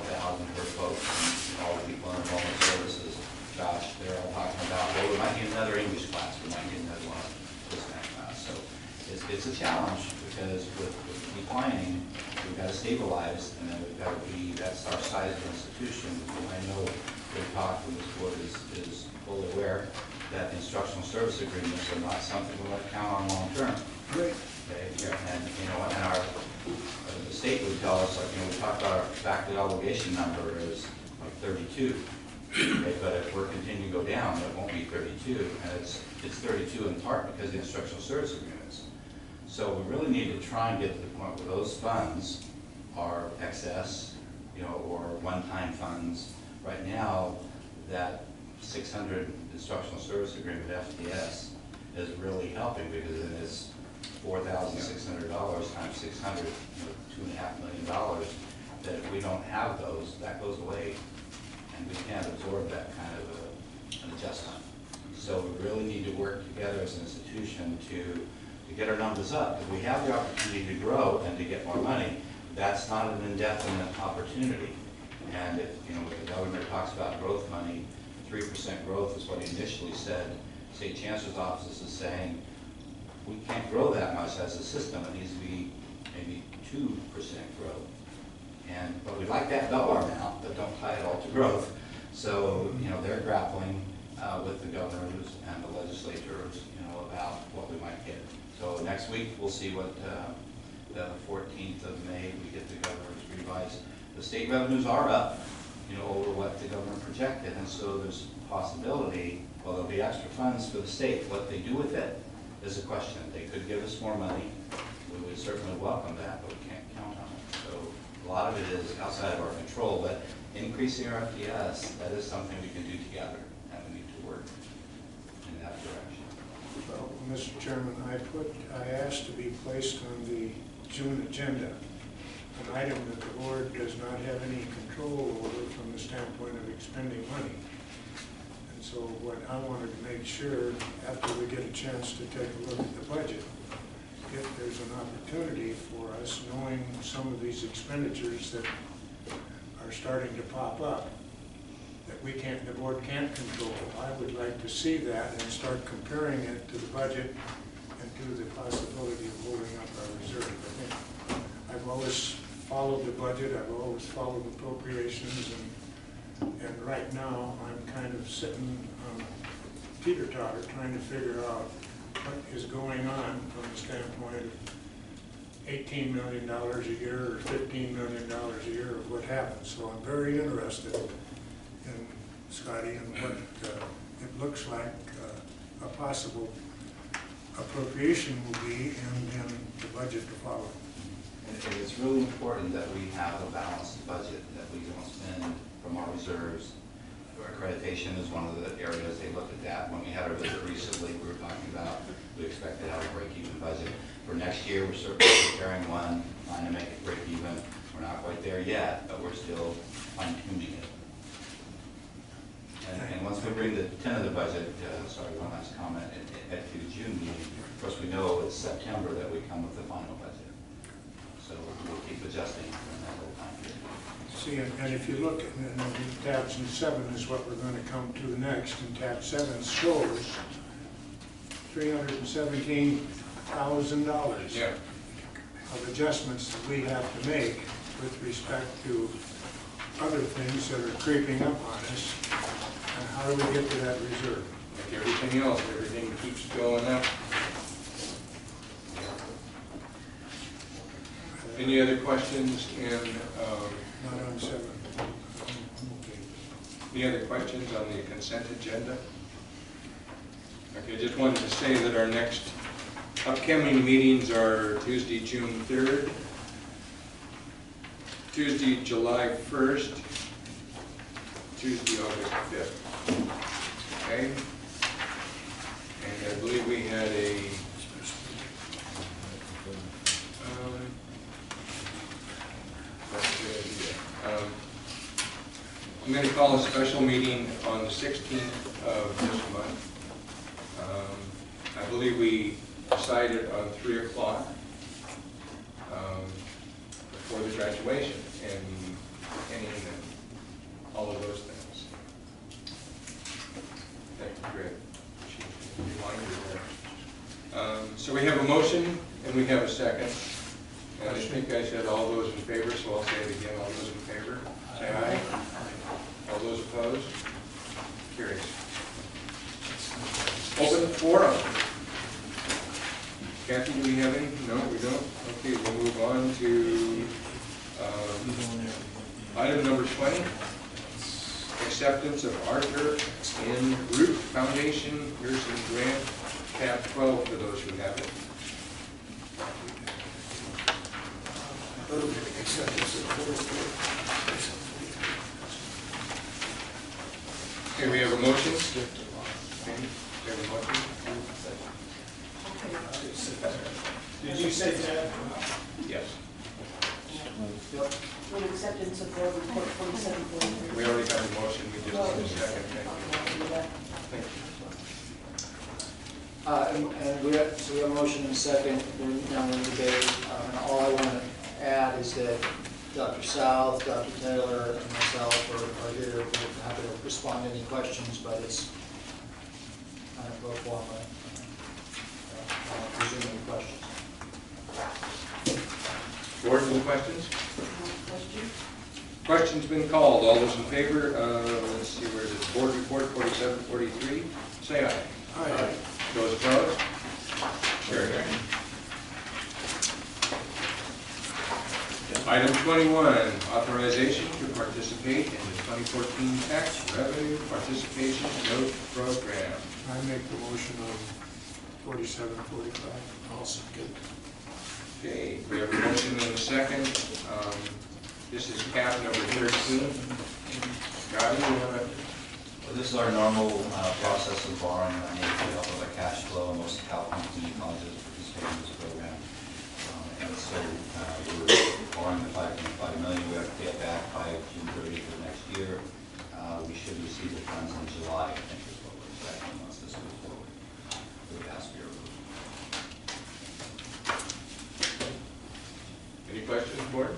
Val and her folks, and all the people in enrollment services, gosh, they're all talking about, well, we might need another English class, we might need another one of this kind of class. So it's a challenge because with declining, we've got to stabilize, and then we've got to be, that's our size of institution. And I know we've talked, and this board is fully aware that instructional service agreements are not something we want to count on long term. Great. Okay, and and our the state would tell us, like, we talked about our backed obligation number is like 32. Okay, but if we're continuing to go down, it won't be 32, and it's 32 in part because of the instructional service agreements. So we really need to try and get to the point where those funds are excess, or one-time funds. Right now, that 600 instructional service agreement FDS is really helping because it is $4,600 times 600, $2.5 million. That if we don't have those, that goes away, and we can't absorb that kind of an adjustment. So we really need to work together as an institution to get our numbers up. If we have the opportunity to grow and to get more money, that's not an indefinite opportunity. And if, when the governor talks about growth money, 3% growth is what he initially said. State Chancellor's Office is saying, we can't grow that much as a system. It needs to be maybe 2% growth. But we'd like that dollar amount, but don't tie it all to growth. So, they're grappling with the governors and the legislators, about what we might get. So next week, we'll see what, the 14th of May, we get the governor's revised. The state revenues are up, over what the governor projected, and so there's a possibility, well, there'll be extra funds for the state. What they do with it is a question. They could give us more money. We would certainly welcome that, but we can't count on it. So a lot of it is outside of our control, but increasing our FDS, that is something we can do together, and we need to work in that direction. Well, Mr. Chairman, I asked to be placed on the June agenda, an item that the board does not have any control over from the standpoint of expending money. And so what I wanted to make sure, after we get a chance to take a look at the budget, if there's an opportunity for us, knowing some of these expenditures that are starting to pop up, that the board can't control. I would like to see that and start comparing it to the budget and to the possibility of holding up our reserve. I think I've always followed the budget, I've always followed appropriations, and right now I'm kind of sitting on teeter-totter trying to figure out what is going on from the standpoint of $18 million a year or $15 million a year of what happens. So I'm very interested in, Scotty, and what it looks like a possible appropriation will be and the budget to follow. And it's really important that we have a balanced budget, that we don't spend from our reserves. Accreditation is one of the areas they look at that. When we had our visit recently, we were talking about we expect to have a break-even budget. For next year, we're certainly preparing one, trying to make it break even. We're not quite there yet, but we're still fine-tuning it. And once we bring the tentative budget, sorry, one last comment, at the June meeting, of course, we know it's September that we come with the final budget. So we'll keep adjusting in that whole time period. See, and if you look at tab 7 is what we're going to come to next, and tab 7 shows $317,000 of adjustments that we have to make with respect to other things that are creeping up on us. And how do we get to that reserve? Like everything else, everything keeps going up. Any other questions Not on 7. Okay. any other questions on the consent agenda? Okay, just wanted to say that our next upcoming meetings are Tuesday, June 3rd, Tuesday, July 1st, Tuesday, August 5th. Okay? And I believe we had I'm going to call a special meeting on the 16th of this month. I believe we decided on 3 o'clock before the graduation and ending and all of those things. Thank you, Greg. Reminder there. So we have a motion and we have a second. And I think I said all those in favor, so I'll say it again. All those in favor, say aye. All those opposed? Carries. Open forum. Kathy, do we have any? No, we don't. Okay, we'll move on to item number 20. Acceptance of Arthur and Root Foundation Nursing Grant, tab 12 for those who have it. Okay, we have a motion. Okay, we have a motion. Did you say that? Yes. On acceptance of board report 4743. We already have a motion, we just need a second. Thank you. And so we have a motion and a second, now we're in debate. And all I want to add is that Dr. South, Dr. Taylor, and myself are here. We're happy to respond to any questions, but it's kind of pro forma. Presume any questions. Board, any questions? Question? Question's been called. All those in favor, let's see, where is it? Board report 4743, say aye. Aye. Those opposed? Carried. Item 21, authorization to participate in the 2014 tax revenue participation note program. I make the motion on 4745. Also good. Okay, we have a motion and a second. This is cap number 13. Scotty, you want to? Well, this is our normal process of borrowing money off of our cash flow. Most California community colleges participate in this program. And so we're borrowing the $5.5 million. We have to pay it back by June 30th of next year. We should receive the funds in July, I think is what we're expecting once this moves forward. So it has to be approved. Any questions, board?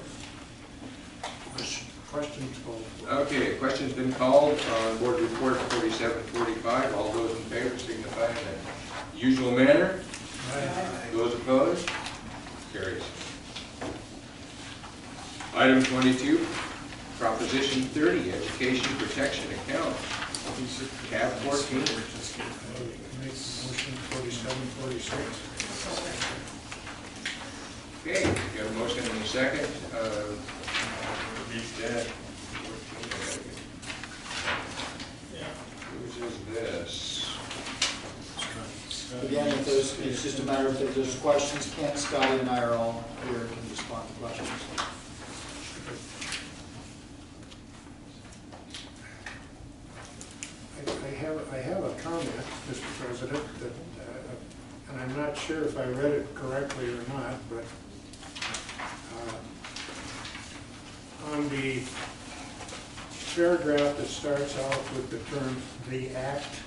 Questions called. Okay, question's been called on board report 4745. All those in favor signify in the usual manner. Aye. Those opposed? Carries. Item 22, Proposition 30, Education Protection Account, tab 14. Make the motion 4746. Okay, we got a motion and a second. Who's that? Whose is this? Again, if there's, it's just a matter of if there's questions, Kent, Scotty, and I are all here and can respond to questions. I have a comment, Mr. President, that, and I'm not sure if I read it correctly or not, but on the paragraph that starts off with the term "the Act,"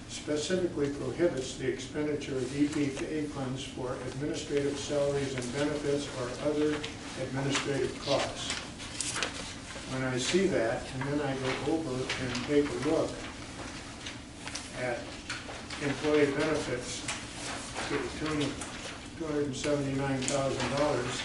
specifically prohibits the expenditure of EPA funds for administrative salaries and benefits or other administrative costs. When I see that, and then I go over and take a look at employee benefits to the tune of $279,000,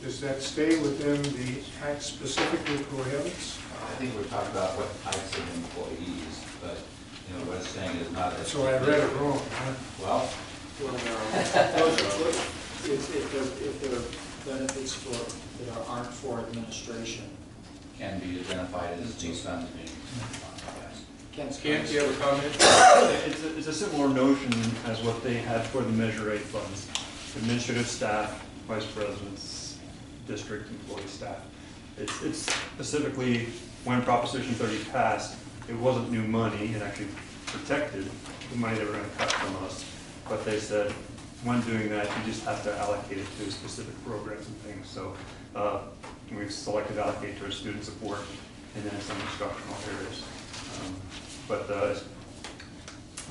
does that stay within the Act specifically prohibits? I think we're talking about what types of employees, but, you know, what it's saying is not that. So I read it wrong, huh? Well, If there are benefits that aren't for administration. can be identified as these funds being, yes. Kent, do you have a comment? It's a similar notion as what they had for the Measure 8 funds. Administrative staff, vice presidents, district employee staff. It's specifically, when Proposition 30 passed, it wasn't new money, it actually protected the money they were going to cut from us. But they said, when doing that, you just have to allocate it to specific programs and things. So we've selected allocate to student support and then some instructional areas. But it's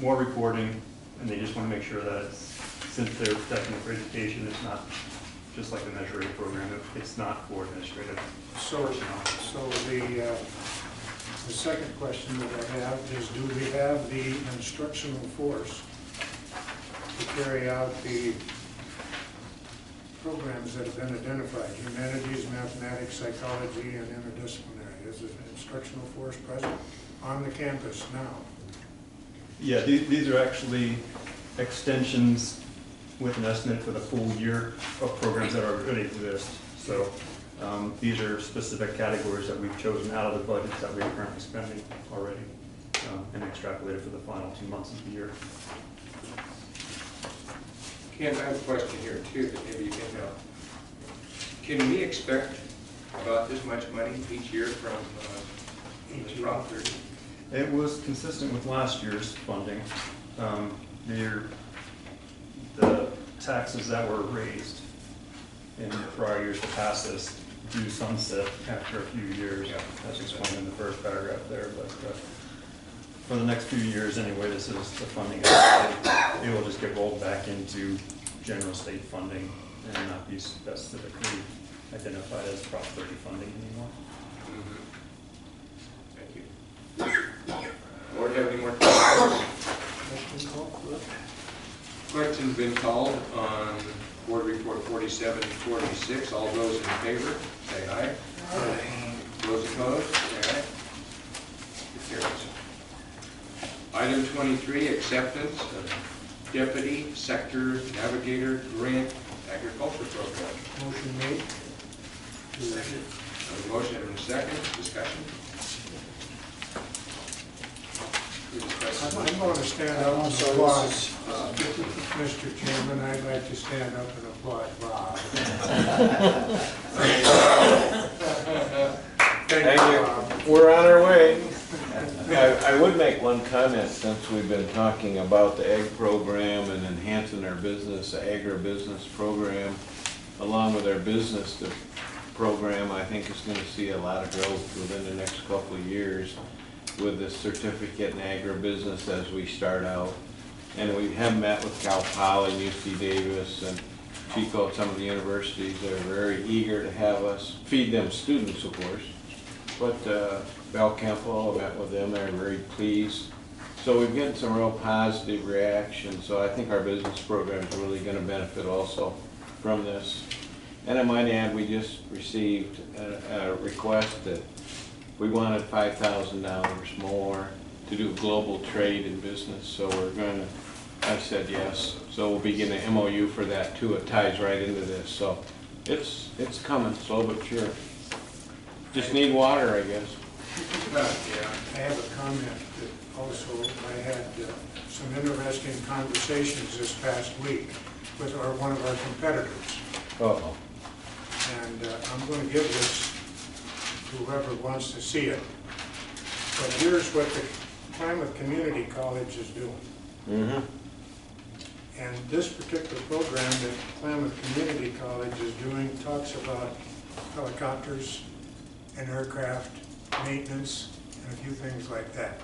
more reporting, and they just want to make sure that it's, since they're technical for education, it's not just like the Measure A program, it's not for administrative. So the second question that I have is, do we have the instructional force to carry out the programs that have been identified, humanities, mathematics, psychology, and interdisciplinary? Is the instructional force present on the campus now? Yeah, these are actually extensions with an estimate for the full year of programs that already exist. So these are specific categories that we've chosen out of the budgets that we're currently spending already and extrapolated for the final 2 months of the year. Ken, I have a question here too that maybe you can help. Can we expect about this much money each year from the Prop 30? It was consistent with last year's funding. The taxes that were raised in the prior years to pass this do sunset after a few years, as explained in the first paragraph there. But for the next few years anyway, this is the funding. It will just get rolled back into general state funding and not be specifically identified as Prop 30 funding anymore. Thank you. Board have any more questions? Question's been called on Board Report 47 and 46. All those in favor, say aye. Aye. Those opposed, say aye. It carries. Item 23, acceptance of Deputy Sector Navigator Grant Agriculture Program. Motion made. Second. A motion and a second. Discussion. I'm going to stand up and applaud. Mr. Chairman, I'd like to stand up and applaud Bob. Thank you, Bob. We're on our way. I would make one comment since we've been talking about the ag program and enhancing our business, the agribusiness program, along with our business program. I think it's going to see a lot of growth within the next couple of years with the certificate in agribusiness as we start out. And we have met with Cal Poly, UC Davis, and Chico at some of the universities. They're very eager to have us feed them students, of course. But Bell Campbell, I met with them, they're very pleased. So we've gotten some real positive reaction. So I think our business program is really going to benefit also from this. And I might add, we just received a request that we wanted $5,000 more to do global trade and business, so we're going to, I said yes. So we'll be getting an MOU for that too. It ties right into this, so it's coming, slow but sure. Just need water, I guess. I have a comment that also I had some interesting conversations this past week with one of our competitors. Uh-oh. And I'm going to give this to whoever wants to see it. But here's what the Klamath Community College is doing. Mm-hmm. And this particular program that Klamath Community College is doing talks about helicopters and aircraft maintenance and a few things like that.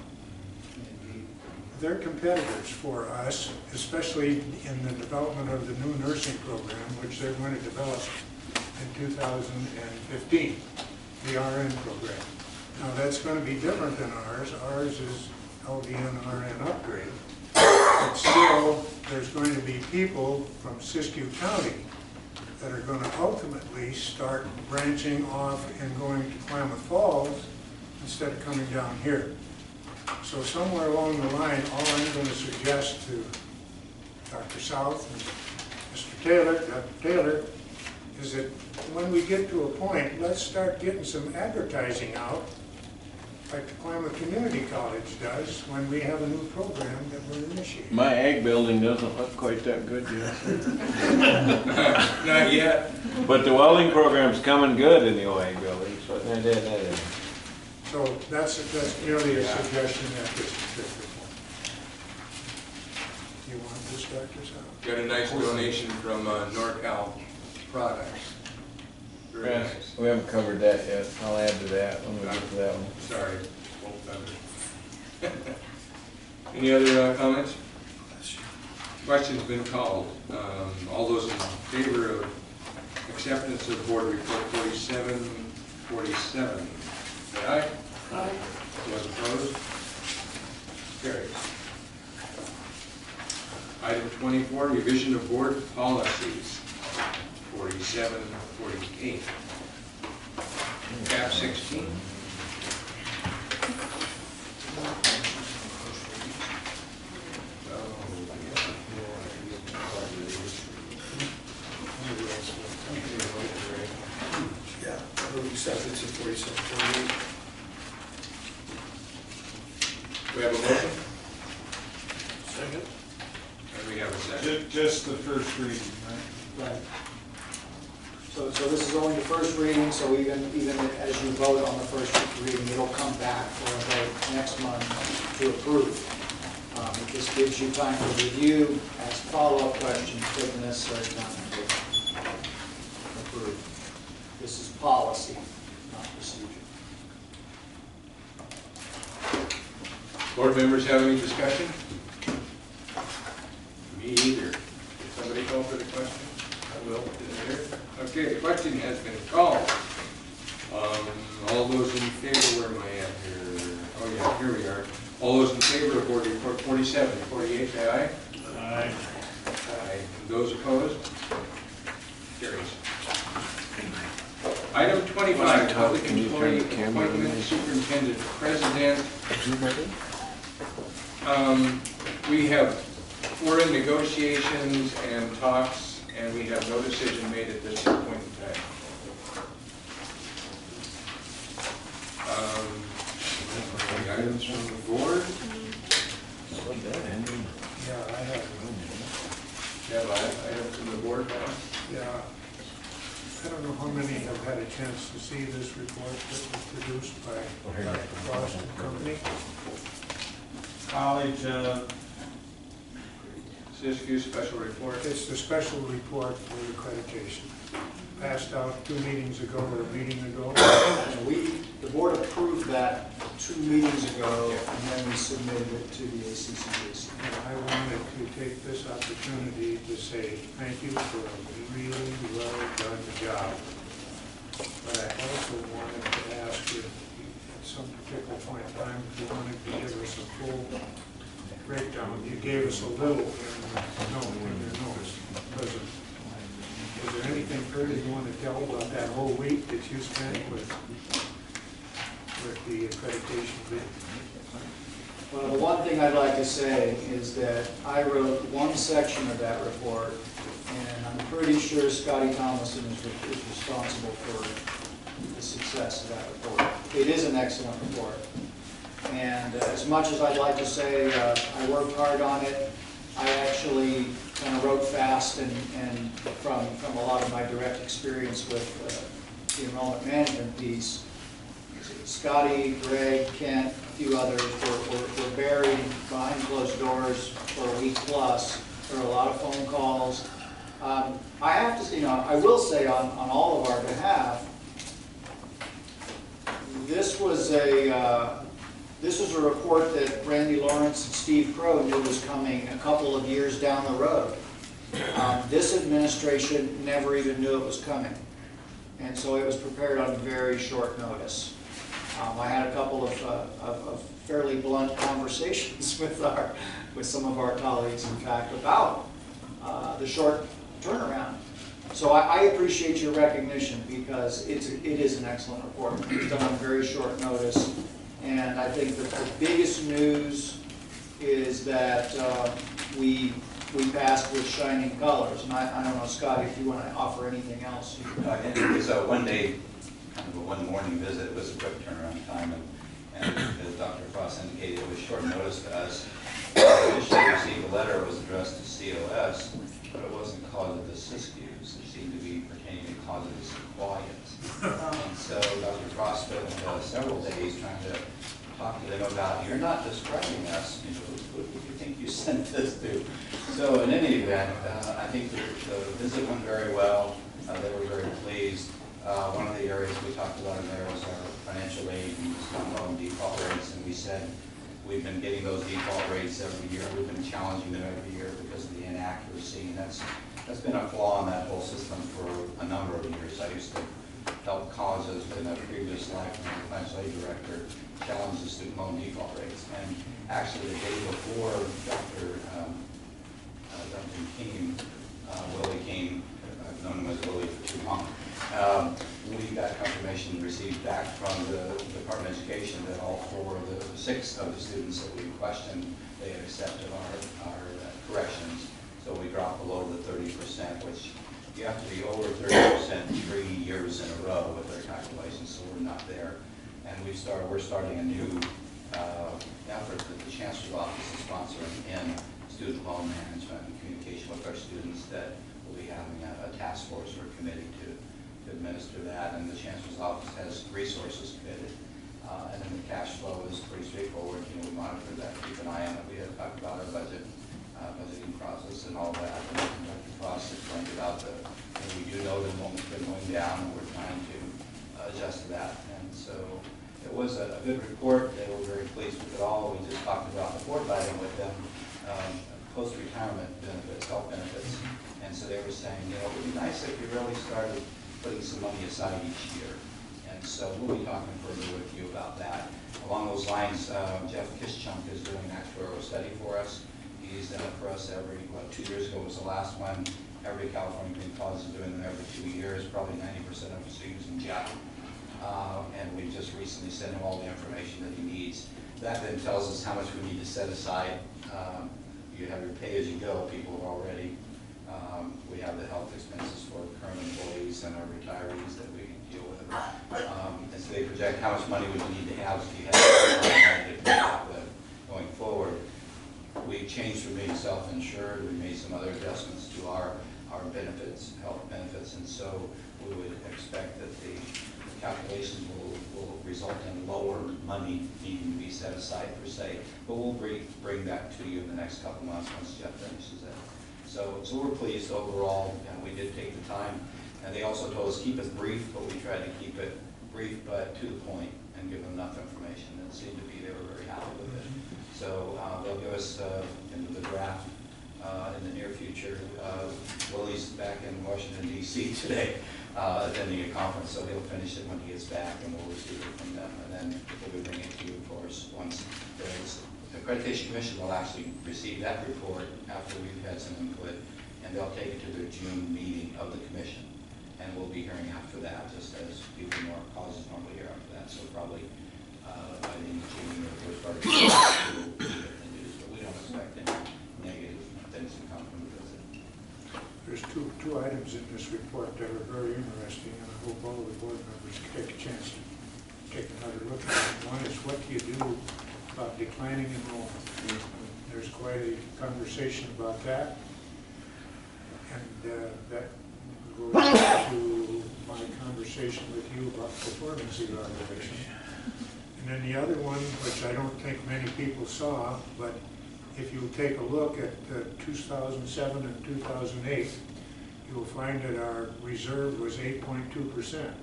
They're competitors for us, especially in the development of the new nursing program, which they're going to develop in 2015, the RN program. Now that's going to be different than ours. Ours is LVN RN upgrade. But still, there's going to be people from Siskiyous County that are going to ultimately start branching off and going to Klamath Falls instead of coming down here. So somewhere along the line, all I'm going to suggest to Dr. South and Mr. Taylor, Dr. Taylor, is that when we get to a point, let's start getting some advertising out, like the Klamath Community College does, when we have a new program that we're initiating. My ag building doesn't look quite that good yet. Not yet. But the welding program's coming good in the old ag building, so that is. So that's merely a suggestion at this particular point. You want to start this out? Got a nice donation from NorCal Products. Very Yeah, nice. we haven't covered that yet. I'll add to that when we get to that one. Sorry, old thunder. Any other comments? Question's been called. All those in favor of acceptance of Board Report 47, say aye. Aye. Those opposed? Carries. Item 24, revision of board policies, 47, 48. Cap 16. Yeah, move acceptance of 47, 48. We have a motion? Second. And we have a second. Just the first reading, right? Right. So this is only the first reading, so even as you vote on the first reading, it'll come back for a vote next month to approve. It just gives you time to review, ask follow-up questions, take the necessary time to approve. This is policy, not procedure. Board members have any discussion? Me either. Did somebody call for the question? I will. Is it here? Okay, the question has been called. All those in favor, where am I at here? Oh yeah, here we are. All those in favor of Board Report 47 and 48, say aye. Aye. Aye. And those opposed? Carries. Item 25, public employee appointment, superintendent president. We're in negotiations and talks, and we have no decision made at this point in time. Any items from the board? Yeah, I have. Have items from the board now? Yeah. I don't know how many have had a chance to see this report that was produced by Dr. Frost and Company. College, Siskiyous special report. It's the special report for accreditation. Passed out 2 meetings ago or a meeting ago. The board approved that 2 meetings ago, and then we submitted it to the ACCAC. And I wanted to take this opportunity to say thank you for a really well done job. But I also wanted to ask you, at some particular point in time, if you wanted to give us a full breakdown. You gave us a little in your notes. Is there anything further you want to tell about that whole week that you spent with the accreditation bid? Well, the one thing I'd like to say is that I wrote one section of that report, and I'm pretty sure Scotty Thomason is responsible for the success of that report. It is an excellent report. And as much as I'd like to say I worked hard on it, I actually kind of wrote fast and from a lot of my direct experience with the enrollment management piece. Scotty, Greg, Kent, a few others were buried behind closed doors for a week plus. There were a lot of phone calls. I have to say, I will say on all of our behalf, this was a report that Randy Lawrence and Steve Crow knew was coming a couple of years down the road. This administration never even knew it was coming. And so it was prepared on very short notice. I had a couple of fairly blunt conversations with some of our colleagues, in fact, about the short turnaround. So I appreciate your recognition because it is an excellent report. It's done on very short notice. And I think that the biggest news is that we passed with shining colors. And I don't know, Scotty, if you want to offer anything else. It was a one-day, kind of a one-morning visit. It was a quick turnaround time, and as Dr. Frost indicated, it was short notice to us. We initially received a letter that was addressed to COS, but it wasn't called to the Siskiyous. It seemed to be pertaining to causes of Siskiyous. And so Dr. Frost spent several days trying to talk to them about, you're not describing us, who do you think you sent this to? So in any event, I think the visit went very well. They were very pleased. One of the areas we talked about in there was our financial aid and student loan default rates, and we said we've been getting those default rates every year. We've been challenging them every year because of the inaccuracy, and that's been a flaw in that whole system for a number of years. I used to help colleges in a previous life as a financial aid director challenge the student loan default rates. And actually the day before Dr. Duncan came, Willie came, I've known him as Willie for too long, we got confirmation received back from the Department of Education that all 6 of the students that we questioned, they had accepted our corrections. So we dropped below the 30%, which you have to be over 30% 3 years in a row with their calculations, so we're not there. And we're starting a new effort that the Chancellor's Office is sponsoring in student loan management and communication with our students, that we'll be having a task force or committee to administer that, and the Chancellor's Office has resources committed. And then the cash flow is pretty straightforward. We monitor that, keep an eye on it. We have talked about our budgeting process and all that. And Dr. Frost explained about we do know the enrollment's been going down, and we're trying to adjust to that. And so it was a good report. They were very pleased with it all. We just talked about the fourth item with them, post-retirement benefits, health benefits. And so they were saying, it would be nice if you really started putting some money aside each year. And so we'll be talking further with you about that. Along those lines, Jeff Kischunk is doing an actuarial study for us. He's done it for us every, 2 years ago was the last one. Every California community college is doing them every 2 years. Probably 90% of us are using Jeff. And we just recently sent him all the information that he needs. That then tells us how much we need to set aside. You have your pay-as-you-go, people have already. We have the health expenses for current employees and our retirees that we deal with. And so they project how much money we need to have if you have going forward. We changed from being self-insured. We made some other adjustments to our benefits, health benefits, and so we would expect that the calculations will result in lower money needing to be set aside per se. But we'll bring that to you in the next couple months once Jeff finishes it. So we're pleased overall, and we did take the time. And they also told us keep it brief, but we tried to keep it brief but to the point and give them enough information. And it seemed to be they were very happy with it. So they'll give us into the draft in the near future. Willie's back in Washington, D.C. today attending a conference, so he'll finish it when he gets back, and we'll receive it from them. And then we'll be bringing it to you, of course, once there's the Accreditation Commission will actually receive that report after we've had some input, and they'll take it to their June meeting of the commission. And we'll be hearing after that, just as people in our causes normally hear after that. So probably by the end of June or first part of July, we'll get the news. But we don't expect any negative things to come from the visit. There's two items in this report that are very interesting, and I hope all of the board members take a chance to take another look at it. One is, what do you do about declining enrollment? There's quite a conversation about that, and that goes to my conversation with you about performance evaluation. And then the other one, which I don't think many people saw, but if you take a look at 2007 and 2008, you'll find that our reserve was 8.2%.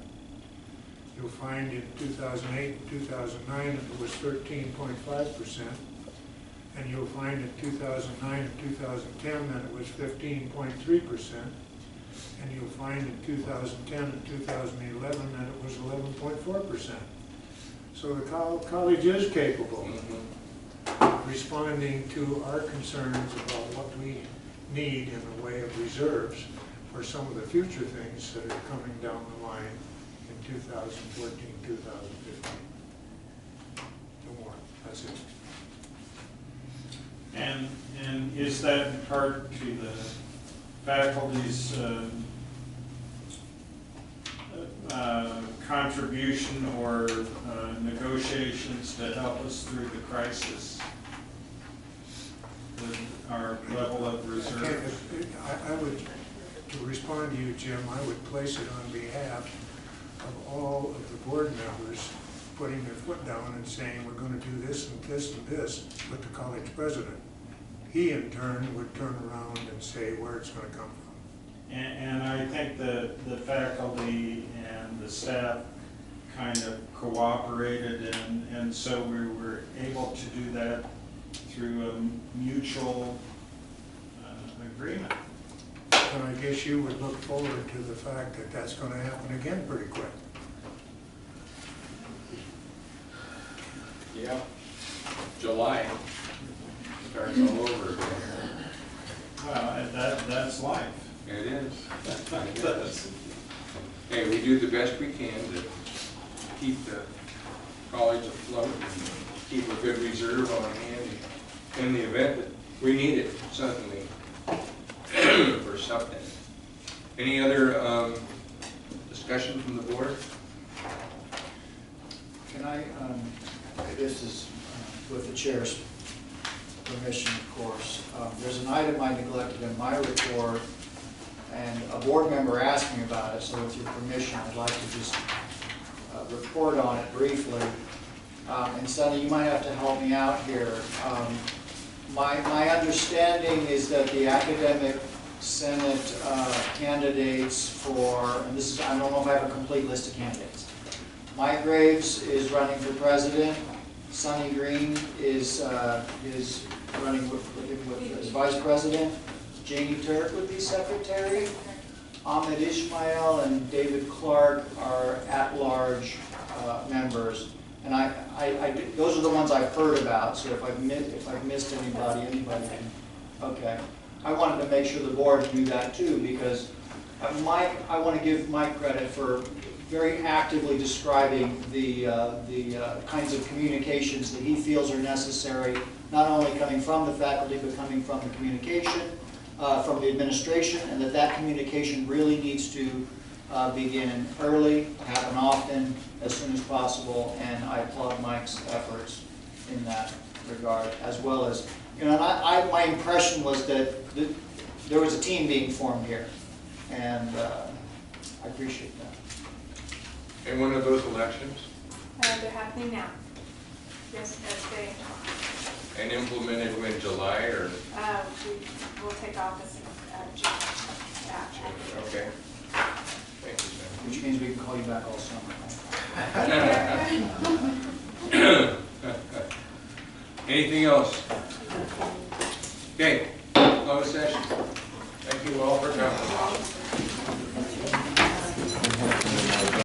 You'll find in 2008 and 2009 it was 13.5%. And you'll find in 2009 and 2010 that it was 15.3%. And you'll find in 2010 and 2011 that it was 11.4%. So the college is capable of responding to our concerns about what we need in the way of reserves for some of the future things that are coming down the line in 2014, 2015. No more. That's it. And is that in part to the faculty's contribution or negotiations to help us through the crisis? Our level of reserve? I would, to respond to you, Jim, I would place it on behalf of all of the board members putting their foot down and saying we're going to do this and this and this with the college president. he in turn would turn around and say where it's gonna come from. And I think the faculty and the staff kind of cooperated, and so we were able to do that through a mutual agreement. And I guess you would look forward to the fact that that's gonna happen again pretty quick. Yeah. July starts all over again. Well, that's life. It is. It is. Hey, we do the best we can to keep the college afloat and keep a good reserve on hand in the event that we need it suddenly for something. Any other discussion from the board? Can I, this is with the chair's permission, of course. There's an item I neglected in my report, and a board member asked me about it, so with your permission, I'd like to just report on it briefly. And Sonny, you might have to help me out here. My understanding is that the academic senate candidates for, and this is, I don't know if I have a complete list of candidates. Mike Graves is running for president. Sonny Green is running as vice president. Janie Turk would be secretary. Ahmed Ishmael and David Clark are at-large members. And those are the ones I've heard about, so if I've missed anybody can, okay. I wanted to make sure the board knew that too, because Mike, I want to give Mike credit for very actively describing the kinds of communications that he feels are necessary, not only coming from the faculty, but coming from the communication, from the administration, and that communication really needs to begin early, happen often, as soon as possible, and I applaud Mike's efforts in that regard, as well as, you know, and my impression was that there was a team being formed here, and I appreciate that. And one of those elections? They're happening now. Yes, today. And implemented when, July or? We will take office in June. Yeah. Okay. Thank you, Sam. Which means we can call you back all summer. Anything else? Okay, closed session. Thank you all for coming.